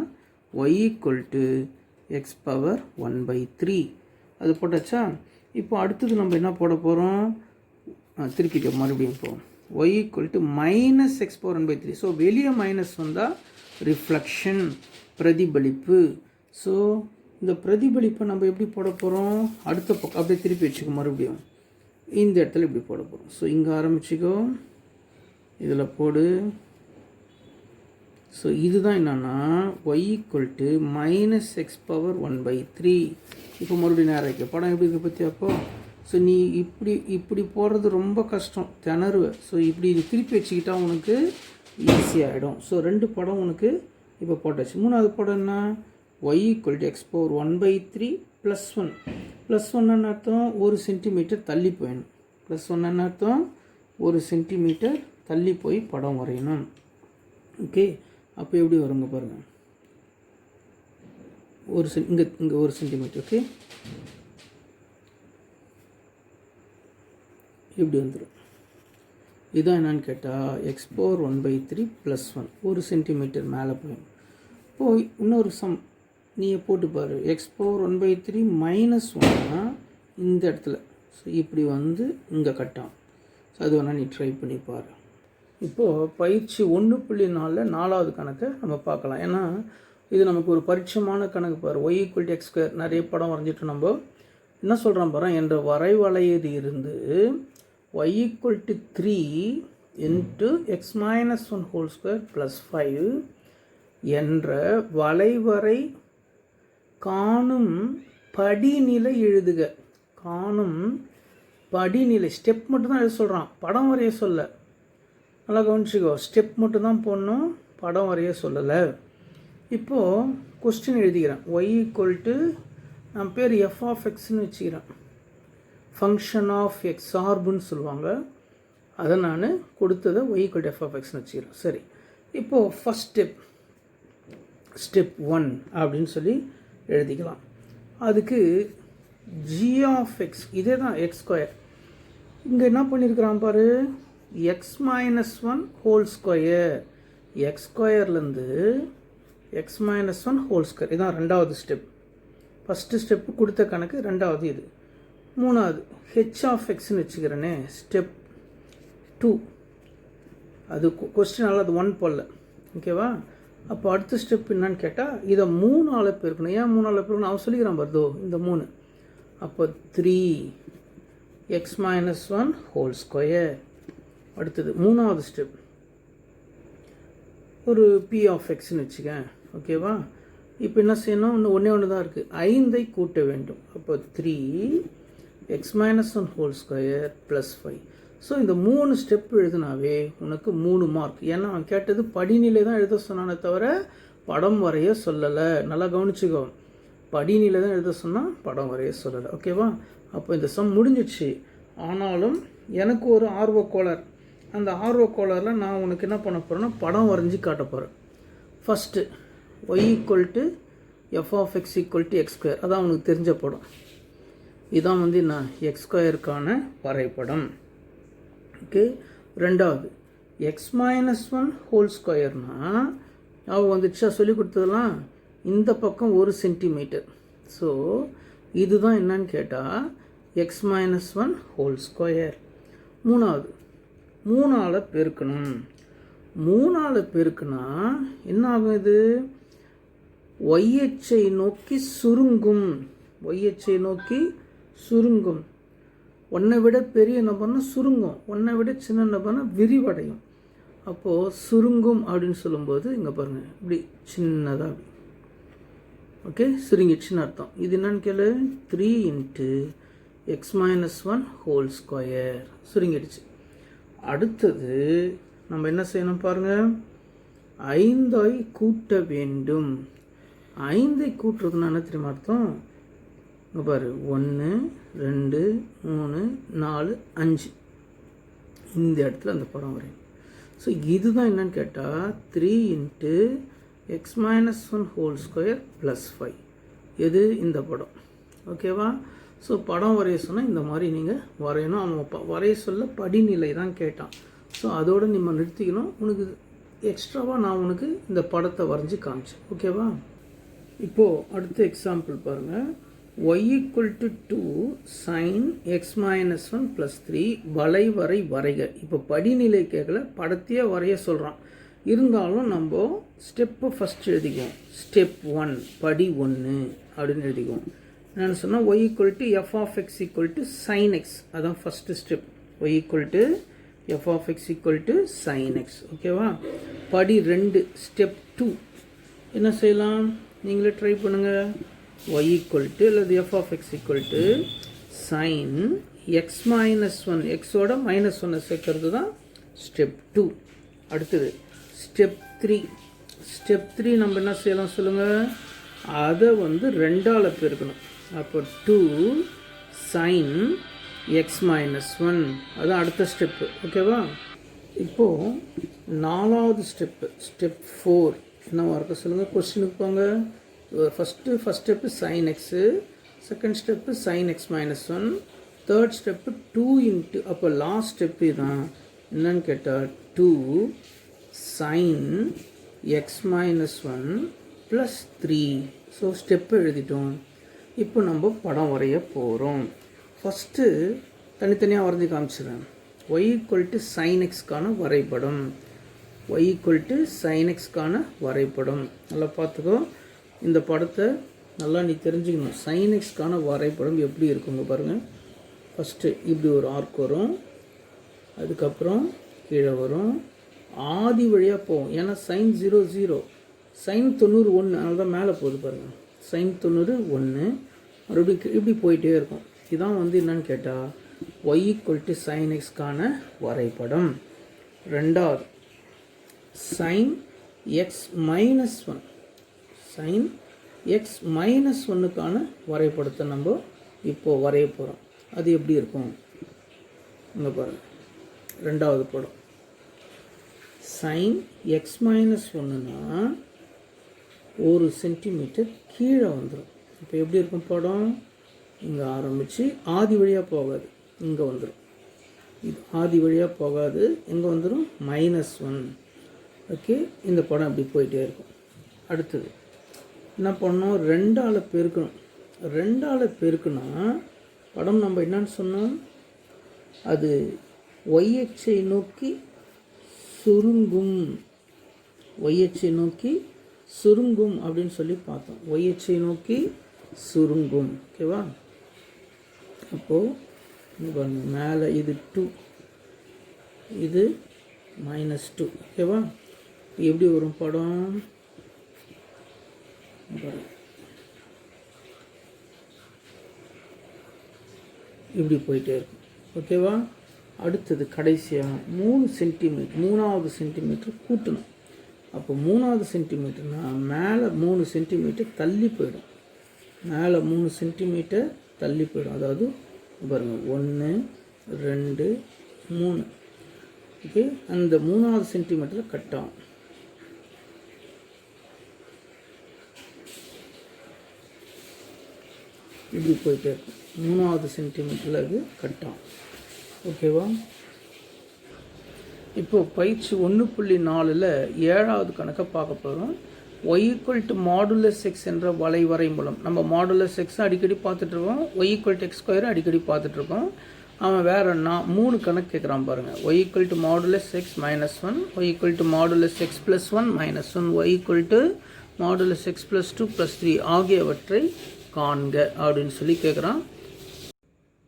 y = x⁻1/3. அது போட்டாச்சா? இப்போ அடுத்தது நம்ம என்ன போட போகிறோம்? திருப்பிக்க மறுபடியும் போவோம். y = -x⁻1/3. ஸோ வெளியே மைனஸ் வந்தால் ரிஃப்ளெக்ஷன், பிரதிபலிப்பு. ஸோ இந்த பிரதிபலிப்பை நம்ம எப்படி போட போகிறோம்? அடுத்த பக்கம் அப்படியே திருப்பி வச்சுக்கோ, மறுபடியும் இந்த இடத்துல இப்படி போட போகிறோம். ஸோ இங்கே ஆரம்பிச்சிக்கோ, இதில் போடு. ஸோ இதுதான் என்னென்னா y = -x⁻1/3. இப்போ மறுபடியும் நேரம் வைக்க படம் எப்படி இருக்குது பற்றி. அப்போது ஸோ நீ இப்படி போடுறது ரொம்ப கஷ்டம், திணறுவ. ஸோ இப்படி நீ திருப்பி வச்சுக்கிட்டா உனக்கு ஈஸியாகிடும். ஸோ 2 படம் உனக்கு இப்போ போட்டாச்சு. 3வது படம் என்ன? y = x⁻1/3 + 1. +1 அர்த்தம் 1 சென்டிமீட்டர் தள்ளி போயிடணும். +1 அர்த்தம் 1 சென்டிமீட்டர் தள்ளி போய் படம் வரையணும். ஓகே, அப்போ எப்படி வருங்க பாருங்கள், இங்கே 1 சென்டிமீட்டர். ஓகே, இப்படி வந்துடும். இதுதான் என்னன்னு கேட்டால் x⁻1/3 + 1, 1 சென்டிமீட்டர் மேலே போயிடும். இப்போது இன்னொரு சம் நீயே போட்டுப்பார். x⁻1/3 - 1னா இந்த இடத்துல. ஸோ இப்படி வந்து இங்கே கட்டாம். ஸோ அது வேணால் நீ ட்ரை பண்ணிப்பார். இப்போது பயிற்சி 1.4 4வது கணக்கை நம்ம பார்க்கலாம். ஏன்னா இது நமக்கு ஒரு பரிட்சயமான கணக்கு பாரு. y = x². நிறைய படம் வரைஞ்சிட்டு நம்ம என்ன சொல்கிறோம் பாரு, என்ற வரைவளையில் இருந்து y equal to 3 into x minus 1 whole square plus 5 என்ற வளைவரை காணும் படிநிலை எழுதுக. காணும் படிநிலை ஸ்டெப் மட்டும் தான் எழுத சொல்கிறான், படம் வரைய சொல்ல. நல்லா கவனிச்சிக்கோ, ஸ்டெப் மட்டும் தான் போடணும், படம் வரைய சொல்லலை. இப்போது கொஸ்டின் எழுதிக்கிறேன். y equal to நான் பேர் f of xன்னு வச்சுக்கிறேன். ஃபங்க்ஷன் ஆஃப் எக்ஸ் சார்புன்னு சொல்லுவாங்க. அதை நான் கொடுத்ததை y equal to f of xன்னு வச்சுக்கிறேன். சரி, இப்போது ஃபஸ்ட் ஸ்டெப் 1 அப்படின்னு சொல்லி எழுதிக்கலாம். அதுக்கு g of x இதே தான் x ஸ்கொயர். இங்கே என்ன பண்ணியிருக்கிறான் பாரு, x minus 1 whole square. X ஸ்கொயர்லேருந்து x minus 1 ஹோல் ஸ்கொயர். இதுதான் ரெண்டாவது ஸ்டெப். ஃபஸ்ட்டு ஸ்டெப்பு கொடுத்த கணக்கு, ரெண்டாவது இது. மூணாவது h of xன்னு வச்சுக்கிறேனே, ஸ்டெப் 2. அது கொஸ்டின் அது 1 போடல, ஓகேவா? அப்போ அடுத்த ஸ்டெப் என்னன்னு கேட்டால், இதை 3ஆல் பெருக்கணும். ஏன் 3ஆல் பெருக்கணும் அவன் சொல்லிக்கிறான் வருதோ, இந்த 3. அப்போ 3x minus 1 ஹோல் ஸ்கொயர். அடுத்தது மூணாவது ஸ்டெப் ஒரு p of xன்னு வச்சுக்கேன், ஓகேவா? இப்போ என்ன செய்யணும், இன்னும் ஒன்று தான் இருக்குது, 5ஐ கூட்ட வேண்டும். அப்போ 3x minus 1 whole square plus 5. So இந்த 3 ஸ்டெப் எழுதுனாவே உனக்கு 3 மார்க். ஏன்னா அவன் கேட்டது படிநிலை தான் எழுத சொன்னானே தவிர படம் வரைய சொல்லலை. நல்லா கவனிச்சுக்கோ, படிநிலை தான் எழுத சொன்னால் படம் வரைய சொல்லலை, ஓகேவா? அப்போ இந்த சம் முடிஞ்சிடுச்சு. ஆனாலும் எனக்கு ஒரு ஆர்வக்கோளார். அந்த ஆர்வக்கோளாரில் நான் உனக்கு என்ன பண்ண போகிறேன்னா, படம் வரைஞ்சி காட்ட போகிறேன். First y equal to f of x equal to x square. அதான் உனக்கு தெரிஞ்ச படம். இதான் நான் x ஸ்கொயருக்கான வரைபடம். ஓகே, ரெண்டாவது x minus 1 ஹோல் ஸ்கொயர்னால் அவங்க வந்துடுச்சா சொல்லி கொடுத்ததெல்லாம் இந்த பக்கம் 1 சென்டிமீட்டர். ஸோ இதுதான் என்னன்னு கேட்டால் x minus 1 ஹோல் ஸ்கொயர். மூணாவது 3ஆல் பெருக்கணும். 3ஆல் பெருக்குனா என்ன ஆகும், இது y அச்சை நோக்கி சுருங்கும். y அச்சை நோக்கி சுருங்கும். ஒன்றை விட பெரிய நபர்னா சுருங்கும், ஒன்றை விட சின்ன நபர்னா விரிவடையும். அப்போது சுருங்கும் அப்படின்னு சொல்லும்போது இங்கே பாருங்கள், இப்படி சின்னதாக, ஓகே, சுருங்கிடுச்சுன்னு அர்த்தம். இது என்னன்னு கேளு, 3 into x minus 1 whole square. சுருங்கிடுச்சு. அடுத்தது நம்ம என்ன செய்யணும் பாருங்கள், 5ஐ கூட்ட வேண்டும். 5ஐ கூட்டுறதுன்னா என்ன தெரியுமா அர்த்தம், இங்கே பாரு, 1 2 3 4 5 இந்த இடத்துல அந்த படம் வரையும். ஸோ இதுதான் என்னன்னு கேட்டால் 3 into x minus 1 whole square plus 5. எது இந்த படம், ஓகேவா? ஸோ படம் வரைய சொன்னால் இந்த மாதிரி நீங்கள் வரையணும். அவன் வரைய சொல்ல படிநிலை தான் கேட்டான். ஸோ அதோடு நம்ம நிறுத்திக்கணும். உனக்கு எக்ஸ்ட்ராவாக நான் உனக்கு இந்த படத்தை வரைஞ்சி காமிச்சேன், ஓகேவா? இப்போது அடுத்த எக்ஸாம்பிள் பாருங்கள். y equal to 2 sin x minus 1 plus 3 வளைவரை வரைக. இப்போ படிநிலை கேட்கல, படத்தையே வரைய சொல்கிறான். இருந்தாலும் நம்ம ஸ்டெப்பை ஃபஸ்ட் எழுதிக்குவோம். ஸ்டெப் 1 படி 1 அப்படின்னு எழுதிக்குவோம். என்னென்னு சொன்னால் y equal to f of x equal to sin x. அதான் first step. y equal to f of x equal to sin x, ஓகேவா? படி 2 ஸ்டெப் 2 என்ன செய்யலாம், நீங்களே ட்ரை பண்ணுங்கள். y equal to அல்லது f of x equal to sin x minus 1, xோட minus 1 சேர்க்கறது தான் ஸ்டெப் 2. அடுத்தது ஸ்டெப் 3. ஸ்டெப் 3 நம்ம என்ன செய்யலாம் சொல்லுங்கள், அதை 2ஆல் பெருக்கணும். அப்போ 2 sin x minus 1, அதுதான் அடுத்த ஸ்டெப்பு, ஓகேவா? இப்போது 4வது ஸ்டெப்பு, ஸ்டெப் 4 என்னவா இருக்க சொல்லுங்கள், கொஸ்டினுக்கு போங்க. First step sin x, second step sin x minus 1, third step 2 into, அப்போ லாஸ்ட் ஸ்டெப்பு தான் என்னன்னு கேட்டால் 2 sin x minus 1 plus 3. So step எழுதிட்டோம். இப்போ நம்ம படம் வரைய போகிறோம். ஃபஸ்ட்டு தனித்தனியாக வரைஞ்சி காமிச்சிடுறேன். y equal to sin x-க்கான வரைபடம். y equal to sin x-க்கான வரைபடம். நல்லா பார்த்துக்கோ, இந்த படத்தை நல்லா நீ தெரிஞ்சுக்கணும். sin x-க்கான வரைபடம் எப்படி இருக்குங்க பாருங்கள். ஃபஸ்ட்டு இப்படி ஒரு ஆர்க் வரும், அதுக்கப்புறம் கீழே வரும், ஆதி வழியாக போகும். ஏன்னா sin 0 0, sin 90 1, அதனால தான் மேலே போகுது பாருங்கள். sin 90 1, மறுபடியும் இப்படி போயிட்டே இருக்கும். இதுதான் வந்து என்னன்னு கேட்டால் y = sin xக்கான வரைபடம். ரெண்டாவது sin x - 1, sin x - 1க்கான வரைபடத்தை நம்ம இப்போது வரைய போகிறோம். அது எப்படி இருக்கும் இங்கே பாருங்கள். ரெண்டாவது படம் sin x - 1னா 1 சென்டிமீட்டர் கீழே வந்துடும். இப்போ எப்படி இருக்கும் படம்? இங்கே ஆரம்பித்து ஆதி வழியாக போகாது, இங்கே வந்துடும். இது ஆதி வழியாக போகாது, எங்கே வந்துடும்? -1. ஓகே, இந்த படம் அப்படி போயிட்டே இருக்கும். அடுத்தது என்ன பண்ணோம்? 2ஆல் பெருக்கணும். 2ஆல் பெருக்குனா படம் நம்ம என்னன்னு சொன்னோம்? அது y அச்சை நோக்கி சுருங்கும், y அச்சை நோக்கி சுருங்கும் அப்படின்னு சொல்லி பார்த்தோம். y அச்சை நோக்கி சுருங்கும். ஓகேவா? அப்போது மேலே இது 2, இது -2. ஓகேவா? எப்படி வரும் படம்? இப்படி போயிட்டே இருக்கும். ஓகேவா? அடுத்தது கடைசியாக 3 சென்டிமீட்டர், 3வது சென்டிமீட்டர் கூட்டணும். அப்போ 3வது சென்டிமீட்டர்னா மேலே 3 சென்டிமீட்டர் தள்ளி போயிடும். மேலே 3 சென்டிமீட்டர் தள்ளி போயிடும். அதாவது பாருங்கள், 1 2 3. ஓகே, அந்த 3வது சென்டிமீட்டரில் கட் ஆகும். இப்படி போயிட்டே இருக்கும். 3வது சென்டிமீட்டரில் அது கட் ஆகும். ஓகேவா? இப்போது பயிற்சி 1.4ல் 7வது கணக்கை பார்க்க போகிறோம். y = மாடுலஸ் எக்ஸ் என்ற வளைவரை மூலம். நம்ம மாடுலஸ் எக்ஸ் அடிக்கடி பார்த்துட்ருக்கோம், y = x² அடிக்கடி பார்த்துட்ருக்கோம். அவன் வேறு 3 கணக்கு கேட்குறான் பாருங்கள். y = modulus X -1, y = modulus X +1 -1, y = modulus X +2 +3 ஆகியவற்றை காண்க அப்படின்னு சொல்லி கேட்குறான்.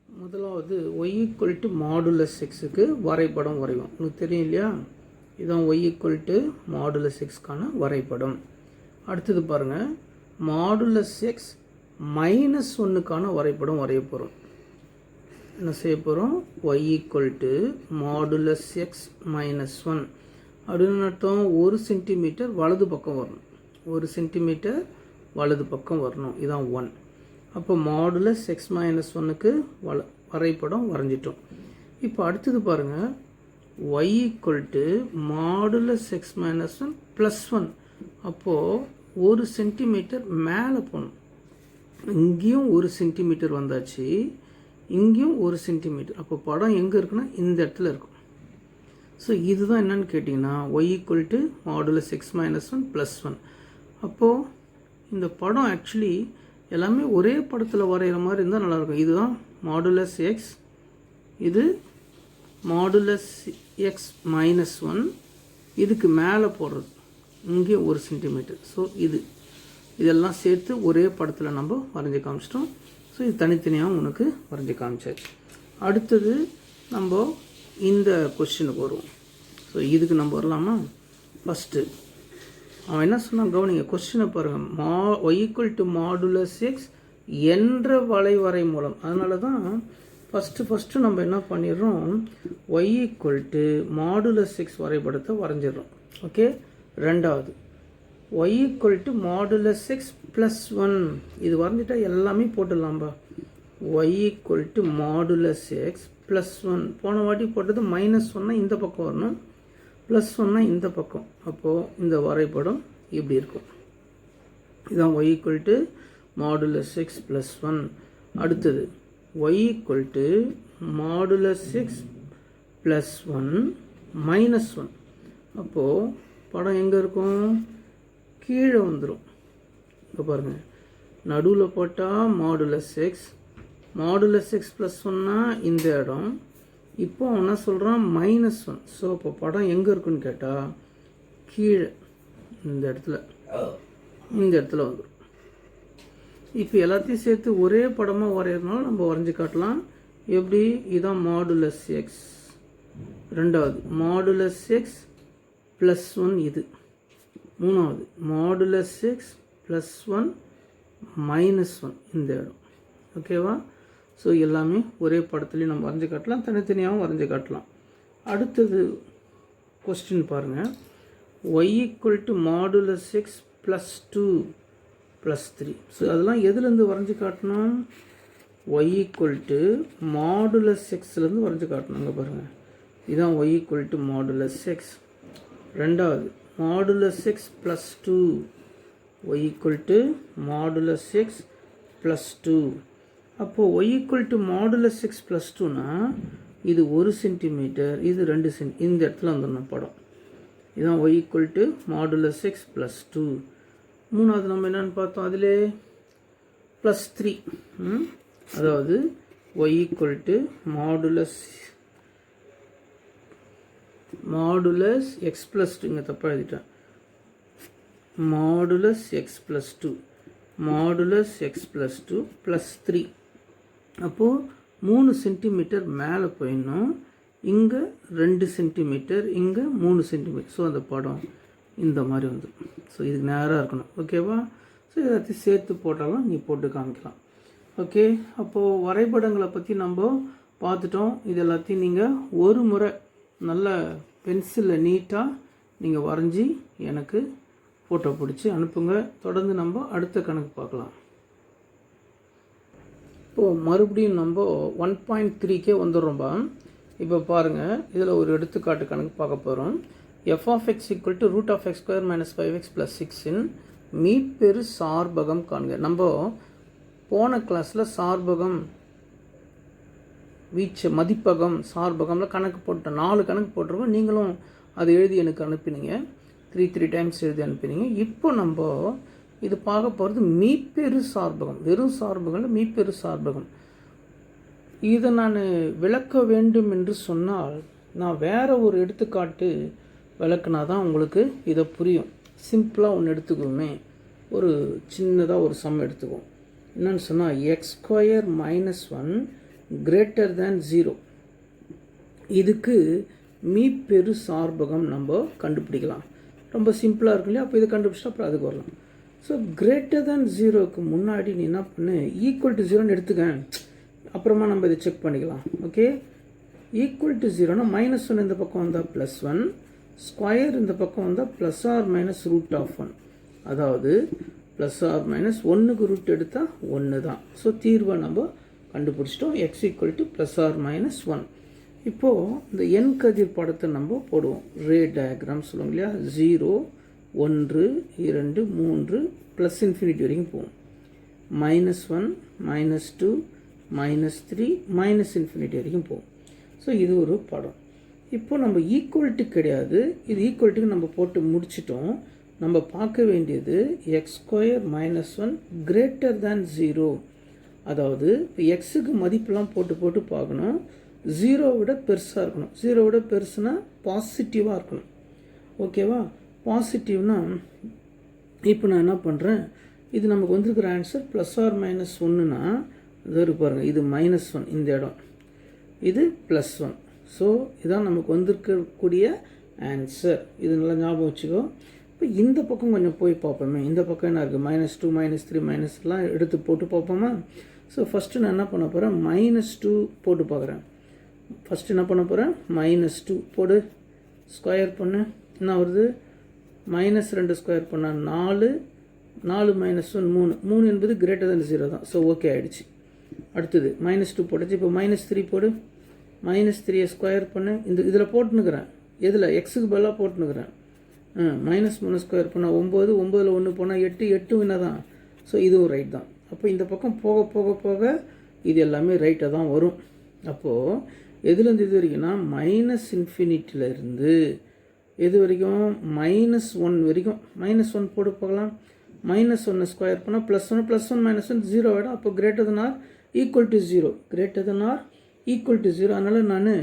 முதலாவது y = மாடுலஸ் எக்ஸுக்கு வரைபடம் வரைவோம். உங்களுக்கு தெரியும் இல்லையா? இதுதான் y = மாடுலஸ் எக்ஸ்க்கான வரைபடம். அடுத்தது பாருங்கள், மாடுலஸ் எக்ஸ் -1க்கான வரைபடம் வரைய போகிறோம். என்ன செய்ய போகிறோம்? y = மாடுலஸ் எக்ஸ் -1 அப்படின்னு அர்த்தம் 1 சென்டிமீட்டர் வலது பக்கம் வரணும். 1 சென்டிமீட்டர் வலது பக்கம் வரணும். இதான் 1. அப்போ மாடுலஸ் எக்ஸ் -1க்கு வரைபடம் வரைஞ்சிட்டோம். இப்போ அடுத்தது பாருங்கள், y = மாடுலஸ் எக்ஸ் -1 +1. அப்போது 1 சென்டிமீட்டர் மேலே போகணும். இங்கேயும் 1 சென்டிமீட்டர் வந்தாச்சு, இங்கேயும் 1 சென்டிமீட்டர். அப்போ படம் எங்கே இருக்குன்னா இந்த இடத்துல இருக்கும். ஸோ இதுதான் என்னன்னு கேட்டிங்கன்னா y = மாடுலஸ் எக்ஸ் -1 +1. அப்போது இந்த படம் ஆக்சுவலி எல்லாமே ஒரே படத்தில் வரைகிற மாதிரி இருந்தால் நல்லாயிருக்கும். இதுதான் மாடுலஸ் எக்ஸ், இது மாடுலஸ் எக்ஸ் -1, இதுக்கு மேலே போடுறது இங்கே 1 சென்டிமீட்டர். ஸோ இதெல்லாம் சேர்த்து ஒரே படத்தில் நம்ம வரைஞ்சி காமிச்சிட்டோம். ஸோ இது தனித்தனியாக உனக்கு வரைஞ்சி காமிச்சாச்சு. அடுத்தது நம்ம இந்த கொஸ்டினுக்கு வருவோம். ஸோ இதுக்கு நம்ம வரலாமா? ஃபஸ்ட்டு அவன் என்ன சொன்னான் கவனிங்க, கொஸ்டினை பாருங்கள். y = மாடுலஸ் எக்ஸ் என்ற வளைவரை மூலம். அதனால தான் ஃபஸ்ட்டு நம்ம என்ன பண்ணிடுறோம், y = மாடுலஸ் எக்ஸ் வரைபடத்தை வரைஞ்சிடுறோம். ஓகே. ரெண்டாவது y = மாடுலஸ் எக்ஸ் +1. இது வரைஞ்சிட்டா எல்லாமே போட்டுடலாம்பா. y = modulus X +1. போன வாட்டி போட்டது -1னா இந்த பக்கம் வரணும், +1னா இந்த பக்கம். அப்போது இந்த வரைபடம் இப்படி இருக்கும். இதுதான் y = மாடுலஸ் எக்ஸ் +1. அடுத்தது y = மாடுலஸ் எக்ஸ் +1 -1. அப்போது படம் எங்கே இருக்கும்? கீழே வந்துடும். இப்போ பாருங்கள், நடுவில் போட்டால் மாடுலஸ் எக்ஸ் +1னா இந்த இடம். இப்போ என்ன சொல்கிறான்? -1. ஸோ இப்போ படம் எங்கே இருக்குன்னு கேட்டால் கீழே இந்த இடத்துல வந்துடும். இப்போ எல்லாத்தையும் சேர்த்து ஒரே படமாக வரைகிறதுனால நம்ம வரைஞ்சி காட்டலாம். எப்படி? இதான் மாடுலஸ் எக்ஸ் ரெண்டாவது மாடுலஸ் எக்ஸ் ப்ளஸ் 1 இது. மூணாவது மாடுலஸ் எக்ஸ் ப்ளஸ் 1 மைனஸ் 1 இந்த இடம். ஓகேவா? ஸோ எல்லாமே ஒரே படத்துலேயும் நம்ம வரைஞ்சி காட்டலாம், தனித்தனியாகவும் வரைஞ்சி காட்டலாம். அடுத்தது கொஸ்டின் பாருங்கள். y equal to modulus x plus 2 plus 3. So அதெல்லாம் எதுலேருந்து வரைஞ்சி காட்டணும்? y ஈக்குவல் டு மாடுலஸ் எக்ஸ்லேருந்து வரைஞ்சி காட்டணும். அங்கே பாருங்கள், இதுதான் y equal to modulus x. ரெண்டாவது modulus x plus 2, y equal to modulus x plus 2. அப்போது y equal to modulus x plus 2னா இது 1 சென்டிமீட்டர், இது 2 சென்டி, இந்த இடத்துல வந்துடணும் படம். இதுதான் y equal to modulus x plus 2. மூணாவது நம்ம என்னென்னு பார்த்தோம், அதிலே ப்ளஸ் 3. அதாவது y equal to modulus x plus 2, இங்கே தப்பாக எழுதிட்டேன், modulus x plus 2, modulus x plus 2 plus 3. அப்போது 3 சென்டிமீட்டர் மேலே போயிடணும், இங்கே 2 சென்டிமீட்டர், இங்கே 3 சென்டிமீட்டர். ஸோ அந்த படம் இந்த மாதிரி வந்துடும். ஸோ இதுக்கு நேராக இருக்கணும். ஓகேவா? ஸோ எல்லாத்தையும் சேர்த்து போட்டாலும் நீ போட்டு காமிக்கலாம். ஓகே, அப்போது வரைபடங்களை பற்றி நம்ம பார்த்துட்டோம். இது எல்லாத்தையும் நீங்கள் ஒரு முறை நல்ல பென்சிலில் நீட்டாக நீங்கள் வரைஞ்சி எனக்கு ஃபோட்டோ பிடிச்சி அனுப்புங்க. தொடர்ந்து நம்ம அடுத்த கணக்கு பார்க்கலாம். இப்போது மறுபடியும் நம்ம 1.3K வந்துடுறோம்பா. இப்போ பாருங்கள், இதில் ஒரு எடுத்துக்காட்டு கணக்கு பார்க்க போகிறோம். F of X equal to root of X square minus 5x plus 6 மீப்பெரு சார்பகம் காண்க. நம்ம போன கிளாஸில் சார்பகம், வீச்சு, மதிப்பகம், சார்பகம்ல கணக்கு போட்டோம். 4 கணக்கு போட்டிருக்கோம். நீங்களும் அதை எழுதி எனக்கு அனுப்பினீங்க, 3 டைம்ஸ் எழுதி அனுப்பினீங்க. இப்போ நம்ம இது பார்க்க போகிறது மீப்பெரு சார்பகம். வெறும் சார்பகம், மீப்பெரு சார்பகம். இதை நான் விளக்க வேண்டும் என்று சொன்னால் நான் வேறு ஒரு எடுத்துக்காட்டு விளக்குனா தான் உங்களுக்கு இதை புரியும். சிம்பிளாக ஒன்று எடுத்துக்குவோமே, ஒரு சின்னதாக ஒரு சம் எடுத்துக்குவோம். என்னன்னு சொன்னால் X square minus 1 greater than 0. இதுக்கு மீப்பெரு சார்பகம் நம்ம கண்டுபிடிக்கலாம். ரொம்ப சிம்பிளாக இருக்கு இல்லையா? அப்போ இதை கண்டுபிடிச்சா அப்புறம் அதுக்கு வரலாம். ஸோ கிரேட்டர் தேன் 0க்கு முன்னாடி நீ என்ன பண்ணு, ஈக்குவல் டு 0ன்னு எடுத்துக்க, அப்புறமா நம்ம இதை செக் பண்ணிக்கலாம். ஓகே, ஈக்குவல் டு 0னா -1 இந்த பக்கம் வந்தால் +1, ஸ்கொயர் இந்த பக்கம் வந்தால் plus or minus root of 1. அதாவது ப்ளஸ் ஆர் மைனஸ் 1க்கு ரூட் எடுத்தால் 1 தான். ஸோ தீர்வை நம்ம கண்டுபிடிச்சிட்டோம். X equal to plus or minus 1. இப்போது இந்த எண் கதிர் படத்தை நம்ம போடுவோம். ரே டயக்ராம் சொல்லுவோம் இல்லையா? 0, 1, 2, 3 ப்ளஸ் இன்ஃபினிட்டி வரைக்கும் போகும். -1, -2, -3 மைனஸ் இன்ஃபினிட்டி வரைக்கும் போகும். ஸோ இது ஒரு படம். இப்போ நம்ம ஈக்குவல்ட்டு கிடையாது, இது ஈக்குவல்ட்டுக்கு நம்ம போட்டு முடிச்சிட்டோம். நம்ம பார்க்க வேண்டியது X square minus 1 greater than 0. அதாவது இப்போ எக்ஸுக்கு மதிப்பெலாம் போட்டு பார்க்கணும். 0 விட பெருசாக இருக்கணும். 0 விட பெருசுனா பாசிட்டிவாக இருக்கணும். ஓகேவா? பாசிட்டிவ்னா இப்போ நான் என்ன பண்ணுறேன், இது நமக்கு வந்திருக்கிற ஆன்சர் ப்ளஸ் ஆர் மைனஸ் 1னா இது பாருங்கள், இது -1 இந்த இடம், இது +1. ஸோ இதான் நமக்கு வந்திருக்கக்கூடிய ஆன்சர். இது நல்லா ஞாபகம் வச்சுக்கோ. இப்போ இந்த பக்கம் கொஞ்சம் போய் பார்ப்போமே. இந்த பக்கம் என்ன இருக்குது, -2, -3 மைனஸ்லாம் எடுத்து போட்டு பார்ப்போமா? ஸோ ஃபஸ்ட்டு நான் என்ன பண்ண போகிறேன், -2 போட்டு பார்க்குறேன். ஃபஸ்ட்டு என்ன பண்ண போகிறேன், -2 போடு, ஸ்கொயர் பண்ணு, என்ன வருது, -2 ஸ்கொயர் பண்ணால் 4, 4 -1 3 என்பது கிரேட்டர் தேன் 0 தான். ஸோ ஓகே ஆகிடுச்சு. அடுத்தது -2 போட்டுச்சு. இப்போ -3 போடு, -3 ஸ்கொயர் பண்ணு, இதில் போட்டுனுக்கிறேன். எதில், எக்ஸுக்கு பதிலாக போட்டுனுக்கிறேன். -3 ஸ்கொயர் பண்ணால் 9, 9ல் 1 போனால் 8, 8 என்ன தான். ஸோ இதுவும் ரைட் தான். அப்போ இந்த பக்கம் போக போக போக இது எல்லாமே ரைட்டாக தான் வரும். அப்போது எதுலேருந்து இது வரைக்கும்னா -இன்ஃபினிட்டியிலேருந்து எது வரைக்கும், -1 வரைக்கும். -1 போட்டு பார்க்கலாம். -1 ஸ்கொயர் பண்ணால் +1, +1 -1 0 ஆகிடும். அப்போ greater than or equal to 0, greater than or equal to 0. அதனால் நான்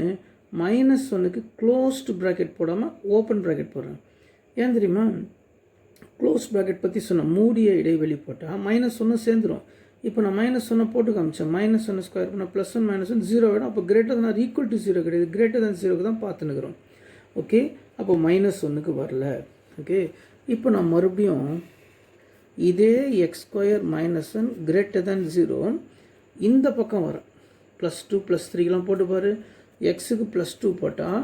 -1க்கு க்ளோஸ்டு ப்ராக்கெட் போடாமல் ஓப்பன் ப்ராக்கெட் போடுறேன். ஏன் தெரியுமா, க்ளோஸ் ப்ராக்கெட் பற்றி சொன்னேன். மூடிய இடைவெளி போட்டால் -1 சேர்ந்துடும். இப்போ நான் மைனஸ் ஒன்று போட்டு காமிச்சேன். மைனஸ் ஒன்று ஸ்கொயர் பண்ணால் ப்ளஸ் ஒன் மைனஸ் ஒன் 0 வேணும். அப்போ greater than or equal to 0 கிடையாது, கிரேட்டர் தன் 0க்கு தான் பார்த்துன்னுக்குறோம். ஓகே, அப்போ மைனஸ் ஒன்றுக்கு வரல. ஓகே, இப்போ நான் மறுபடியும் இதே X square minus one greater than 0 இந்த பக்கம் வரும். +2 +3 போட்டு பாரு. எக்ஸுக்கு +2 போட்டால்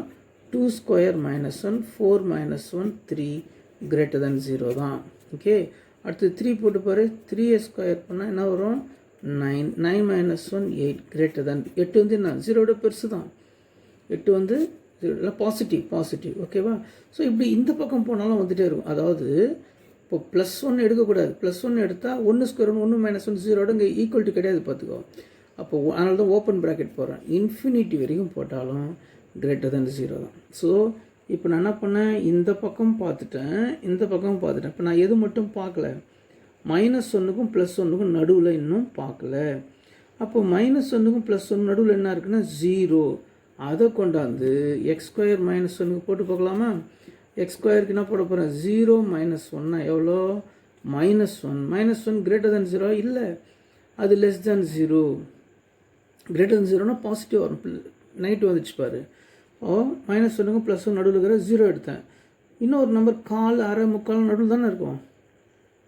2 square minus one 4 minus one 3 greater than 0 தான். ஓகே, அடுத்து 3 போட்டு பாரு. 3a ஸ்கொயர் பண்ணால் என்ன வரும்? 9 9 மைனஸ் ஒன் 8 கிரேட்டர் தன் 8 வந்து என்ன 0 பெருசு தான். 8 வந்து பாசிட்டிவ். ஓகேவா? ஸோ இப்படி இந்த பக்கம் போனாலும் வந்துகிட்டே இருக்கும். அதாவது இப்போ +1 எடுக்கக்கூடாது. +1 எடுத்தால் 1 ஸ்கொயர் 1 மைனஸ் ஒன் 0 இங்கே ஈக்குவல் கிடையாது பார்த்துக்கோ. அப்போது அதனால தான் ஓப்பன் ப்ராக்கெட் போடுறேன். இன்ஃபினிட்டி வரைக்கும் போட்டாலும் கிரேட்டர் தன் 0 தான். ஸோ இப்போ நான் என்ன பண்ணேன்? இந்த பக்கம் பார்த்துட்டேன், இந்த பக்கம் பார்த்துட்டேன். இப்போ நான் எது மட்டும் பார்க்கல, -1க்கும் +1க்கும் நடுவில் இன்னும் பார்க்கல. அப்போ -1க்கும் +1 நடுவில் என்ன இருக்குன்னா 0. அதை கொண்டாந்து எக்ஸ் ஸ்கொயர் மைனஸ் ஒன்றுக்கு போட்டு பார்க்கலாமா? எக்ஸ் ஸ்கொயருக்கு என்ன போட போகிறேன்? 0 மைனஸ் ஒன்னா எவ்வளோ? -1 -1 கிரேட்டர் தன் 0 இல்லை, அது லெஸ் தேன் 0. கிரேட்டர் தன் 0னா பாசிட்டிவ் வரும், நெகட்டிவ் வந்துச்சு பாரு. -1க்கும் +1 நடுவில் இருக்கிற 0 எடுத்தேன். இன்னொரு நம்பர் 1/4 1/2 3/4 நடுவில் தானே இருக்கும்.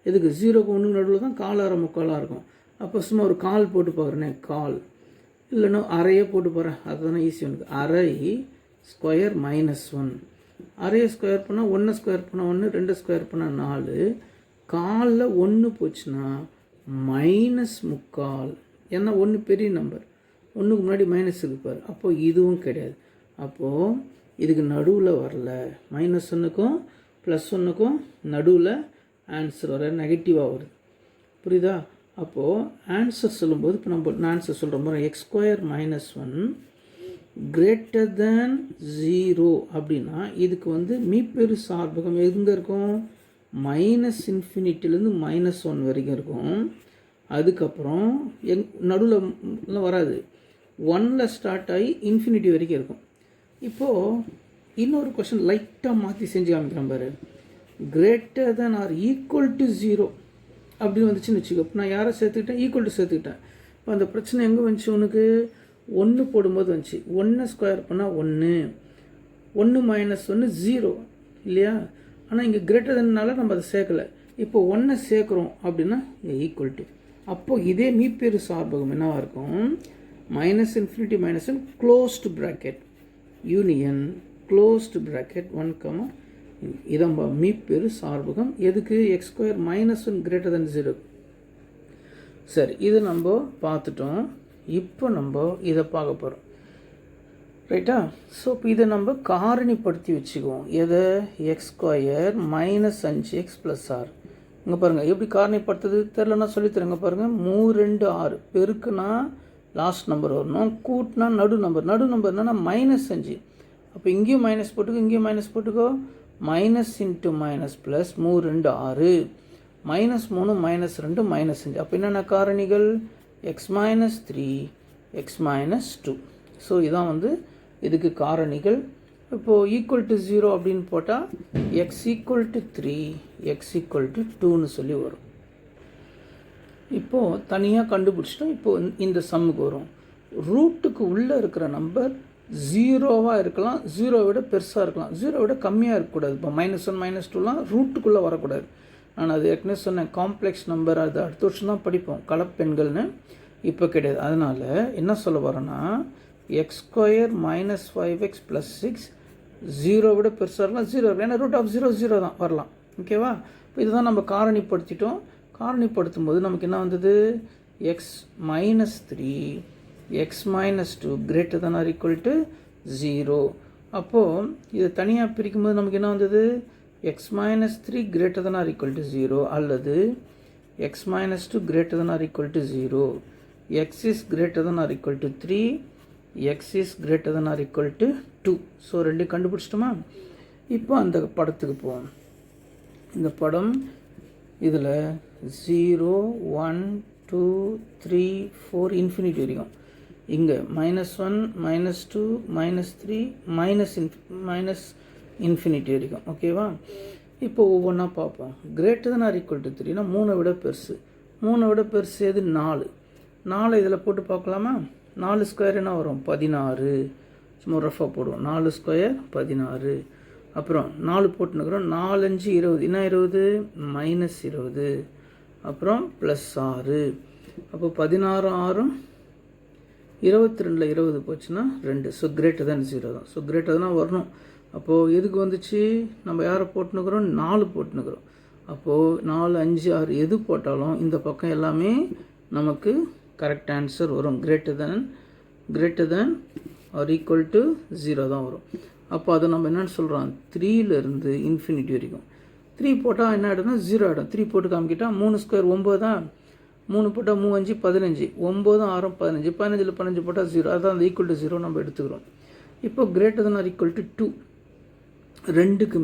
எதுக்கு? 0க்கு 1க்கு நடுவில் தான் 1/4 1/2 3/4 இருக்கும். அப்போ சும்மா ஒரு 1/4 போட்டு பார்க்குறேனே, 1/4 இல்லைன்னா அரையே போட்டு போகிறேன். அதுதானே ஈஸி உனக்கு. அரை ஸ்கொயர் -1 அரையை ஸ்கொயர் பண்ணால் 1 ஸ்கொயர் பண்ணால் 1 2 ஸ்கொயர் பண்ணால் 4 1/4 1 போச்சுன்னா -3/4. ஏன்னா 1 பெரிய நம்பர், 1க்கு முன்னாடி மைனஸ் இருப்பார். அப்போது இதுவும் கிடையாது. அப்போது இதுக்கு நடுவில் வரல. -1க்கும் +1க்கும் நடுவில் ஆன்சர் வர நெகட்டிவாக வருது. புரியுதா? அப்போது ஆன்சர் சொல்லும்போது இப்போ நான் ஆன்சர் சொல்கிற மாதிரி எக்ஸ் ஸ்கொயர் -1 கிரேட்டர் தேன் 0 அப்படின்னா இதுக்கு வந்து மீப்பெரு சார்பகம் எங்கே இருக்கும்? -∞ -1 வரைக்கும் இருக்கும். அதுக்கப்புறம் நடுவில் வராது, 1ல் ஸ்டார்ட் ஆகி இன்ஃபினிட்டி வரைக்கும் இருக்கும். இப்போது இன்னொரு கொஷின் லைட்டாக மாற்றி செஞ்சு காமிக்கிறேன் பாரு. Greater than or equal to 0 அப்படின்னு வந்துச்சுன்னு வச்சுக்கோ. நான் யாரை சேர்த்துக்கிட்டேன்? ஈக்குவல் டு சேர்த்துக்கிட்டேன். இப்போ அந்த பிரச்சனை எங்கே வந்துச்சு உனக்கு? 1 போடும்போது வந்துச்சு. 1 ஸ்கொயர் பண்ணால் 1 1 மைனஸ் 1 0 இல்லையா? ஆனால் இங்கே கிரேட்டர் தென்னால நம்ம அதை சேர்க்கலை. இப்போ 1 சேர்க்குறோம் அப்படின்னா ஈக்குவல் டு. அப்போது இதே மீப்பெரு சார்பகம் என்னவாக இருக்கும்? -∞ -1 closed bracket union closed bracket 1, இதான் மீப்பெரு சார்பகம். எதுக்கு? X square -1 greater than 0. சரி, இது நம்ம பார்த்துட்டோம். இப்போ நம்ம இதை பார்க்க போகிறோம், ரைட்டா? ஸோ இப்போ இதை நம்ம காரணிப்படுத்தி வச்சுக்குவோம். எதை? X square -5x + r. இங்கே பாருங்கள் எப்படி காரணிப்படுத்துறது தெரிலன்னா சொல்லித்தரங்க பாருங்கள். 3 2 6 பெருக்குனா லாஸ்ட் நம்பர் வரணும், கூட்டினா நடு நம்பர் என்னன்னா -5. அப்போ இங்கேயும் மைனஸ் போட்டுக்கோ, இங்கேயும் மைனஸ் போட்டுக்கோ. -∞ +, 3 2 6 -3 -2 -5. அப்போ என்னென்ன காரணிகள்? x - 3 x - 2. ஸோ இதான் வந்து இதுக்கு காரணிகள். இப்போது ஈக்குவல் டு 0 அப்படின்னு போட்டால் x = 3 x = 2ன்னு சொல்லி வரும். இப்போது தனியாக கண்டுபிடிச்சிட்டோம். இப்போது இந்த சம்முக்கு வரும். ரூட்டுக்கு உள்ளே இருக்கிற நம்பர் 0வாக இருக்கலாம், 0 விட பெருசாக இருக்கலாம், 0 விட கம்மியாக இருக்கக்கூடாது. இப்போ -1 -2லாம் ரூட்டுக்குள்ளே வரக்கூடாது. நான் அது ஏற்கனவே சொன்னேன், காம்ப்ளெக்ஸ் நம்பர் அது அடுத்த வருஷம் தான் படிப்போம், கலப்பெண்கள்னு. இப்போ கிடையாது. அதனால் என்ன சொல்ல வரேன்னா எக்ஸ் ஸ்கொயர் -5x + 6 0 விட பெருசாக இருக்கலாம், 0 ஏன்னா √0 0 தான் வரலாம். ஓகேவா? இப்போ இதுதான் நம்ம காரணிப்படுத்திட்டோம். காரணிப்படுத்தும் போது நமக்கு என்ன வந்தது? x - 3 x - 2 greater than or equal to 0. அப்போது இதை தனியாக பிரிக்கும்போது நமக்கு என்ன வந்தது? x - 3 greater than or equal to 0 அல்லது x - 2 greater than or equal to 0. x is greater than or equal to 3, x is greater than or equal to 2. So ரெண்டு கண்டுபிடிச்சிட்டோமா? இப்போ அந்த படத்துக்கு போவோம். இந்த படம் இதில் 0 1 2 3 4 இன்ஃபினிட்டி வரைக்கும். இங்கே -1 -2 -3 இன்ஃபினிட்டி வரைக்கும். ஓகேவா? இப்போ ஒவ்வொன்றா பார்ப்போம். greater than or equal to 3னா 3 விட பெருசு. 3 விட பெருசு எது 4. 4 இதில் போட்டு பார்க்கலாமா? 4 ஸ்கொயர் என்ன வரும்? 16. சும்மா ரஃபாக போடுவோம். 4 ஸ்கொயர் 16. அப்புறம் 4 போட்டுனுக்குறோம். 4 5 20. என்ன 20? -20. அப்புறம் +6. அப்போ 16 6 22 20 போச்சுன்னா 2. ஸோ கிரேட்டர் தான் 0 தான். ஸோ கிரேட்டர் தான் வரணும். அப்போது எதுக்கு வந்துச்சு? நம்ம யாரை போட்டுனுக்குறோம்? 4 போட்டுனுக்குறோம். அப்போது 4 5 6 எது போட்டாலும் இந்த பக்கம் எல்லாமே நமக்கு கரெக்ட் ஆன்சர் வரும். Greater than or equal to 0 தான் வரும். அப்போ அதை நம்ம என்னென்னு சொல்கிறோம்? 3லேருந்து இன்ஃபினிட்டி வரைக்கும் 3 போட்டால் என்ன ஆகிடும்னா 0 ஆகிடும். 3 போட்டு காமிக்கிட்டால் 3 ஸ்கொயர் 9 தான். 3 போட்டால் 3 5 15. 9 6 15. 15ல் 15 போட்டால் 0. அதான் அந்த ஈக்குவல் டு 0 நம்ம எடுத்துக்கிறோம். இப்போ greater than or equal to 2. 2க்கு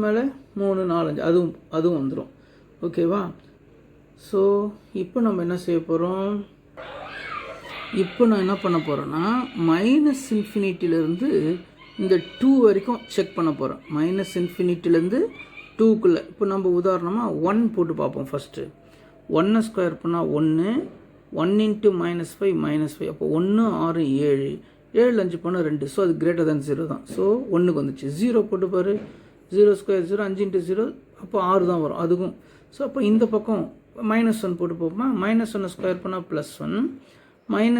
மேலே 3 4 5 அதுவும் வந்துடும். ஓகேவா? ஸோ இப்போ நம்ம என்ன செய்ய போகிறோம்? இப்போ நான் என்ன பண்ண போகிறேன்னா -இன்ஃபினிட்டிலேருந்து இந்த 2 வரைக்கும் செக் பண்ண போகிறோம். -இன்ஃபினிட்டிலேருந்து 2க்குள்ளே. இப்போ நம்ம உதாரணமாக 1 போட்டு பார்ப்போம். ஃபஸ்ட்டு 1 ஸ்கொயர் பண்ணால் 1. 1 × -5 அப்போ 1 6 7. 7 5 பண்ணால் 2. ஸோ அது கிரேட்டர் தேன் 0 தான். ஸோ 1க்கு வந்துச்சு. 0 போட்டு பாரு. 0 ஸ்கொயர் 0. 5 × 0 அப்போ 6 தான் வரும் அதுக்கும். ஸோ அப்போ இந்த பக்கம் -1 போட்டு போப்போமா? -1 ஸ்கொயர் பண்ணால் +1. -1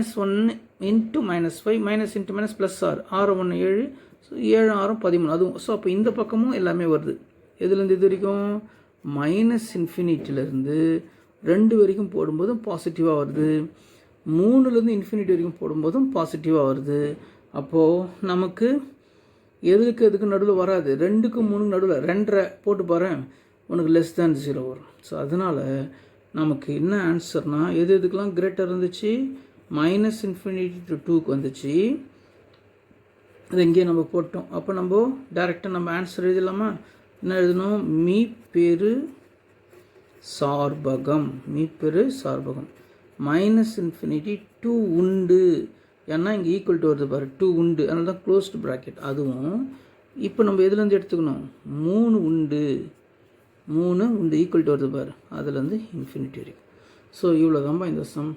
× -5 -× +6. 6 1 7. ஸோ 7 6 13 அதுவும். ஸோ அப்போ இந்த பக்கமும் எல்லாமே வருது. எதுலேருந்து இது வரைக்கும்? -இன்ஃபினிட்டிலேருந்து 2 வரைக்கும் போடும்போதும் பாசிட்டிவாக வருது. 3லேருந்து இன்ஃபினிட்டி வரைக்கும் போடும்போதும் பாசிட்டிவாக வருது. அப்போது நமக்கு எதுக்கு நடுவில் வராது. 2க்கும் 3க்கும் நடுவில் 2.5 போட்டு பாரு, உனக்கு <0 வரும். ஸோ அதனால் நமக்கு என்ன ஆன்சர்னால் எதுக்கெல்லாம் கிரேட்டர் இருந்துச்சு? -இன்ஃபினிட்டி டு 2க்கு வந்துச்சு. அது எங்கேயே நம்ம போட்டோம். அப்போ நம்ம டேரெக்டாக நம்ம ஆன்சர் எழுதலாமா? என்ன எழுதணும்? மீப்பெரு சார்பகம். -இன்ஃபினிட்டி 2 உண்டு. ஏன்னா இங்கே ஈக்குவல் டு வருது பாரு, 2 உண்டு. அதனால தான் க்ளோஸ்டு ப்ராக்கெட். அதுவும் இப்போ நம்ம எதுலேருந்து எடுத்துக்கணும்? 3 உண்டு ஈக்குவல் டு வருது பாரு, அதுலேருந்து இன்ஃபினிட்டி வரைக்கும். ஸோ இவ்வளோ தான்ப்பா இந்த சம்.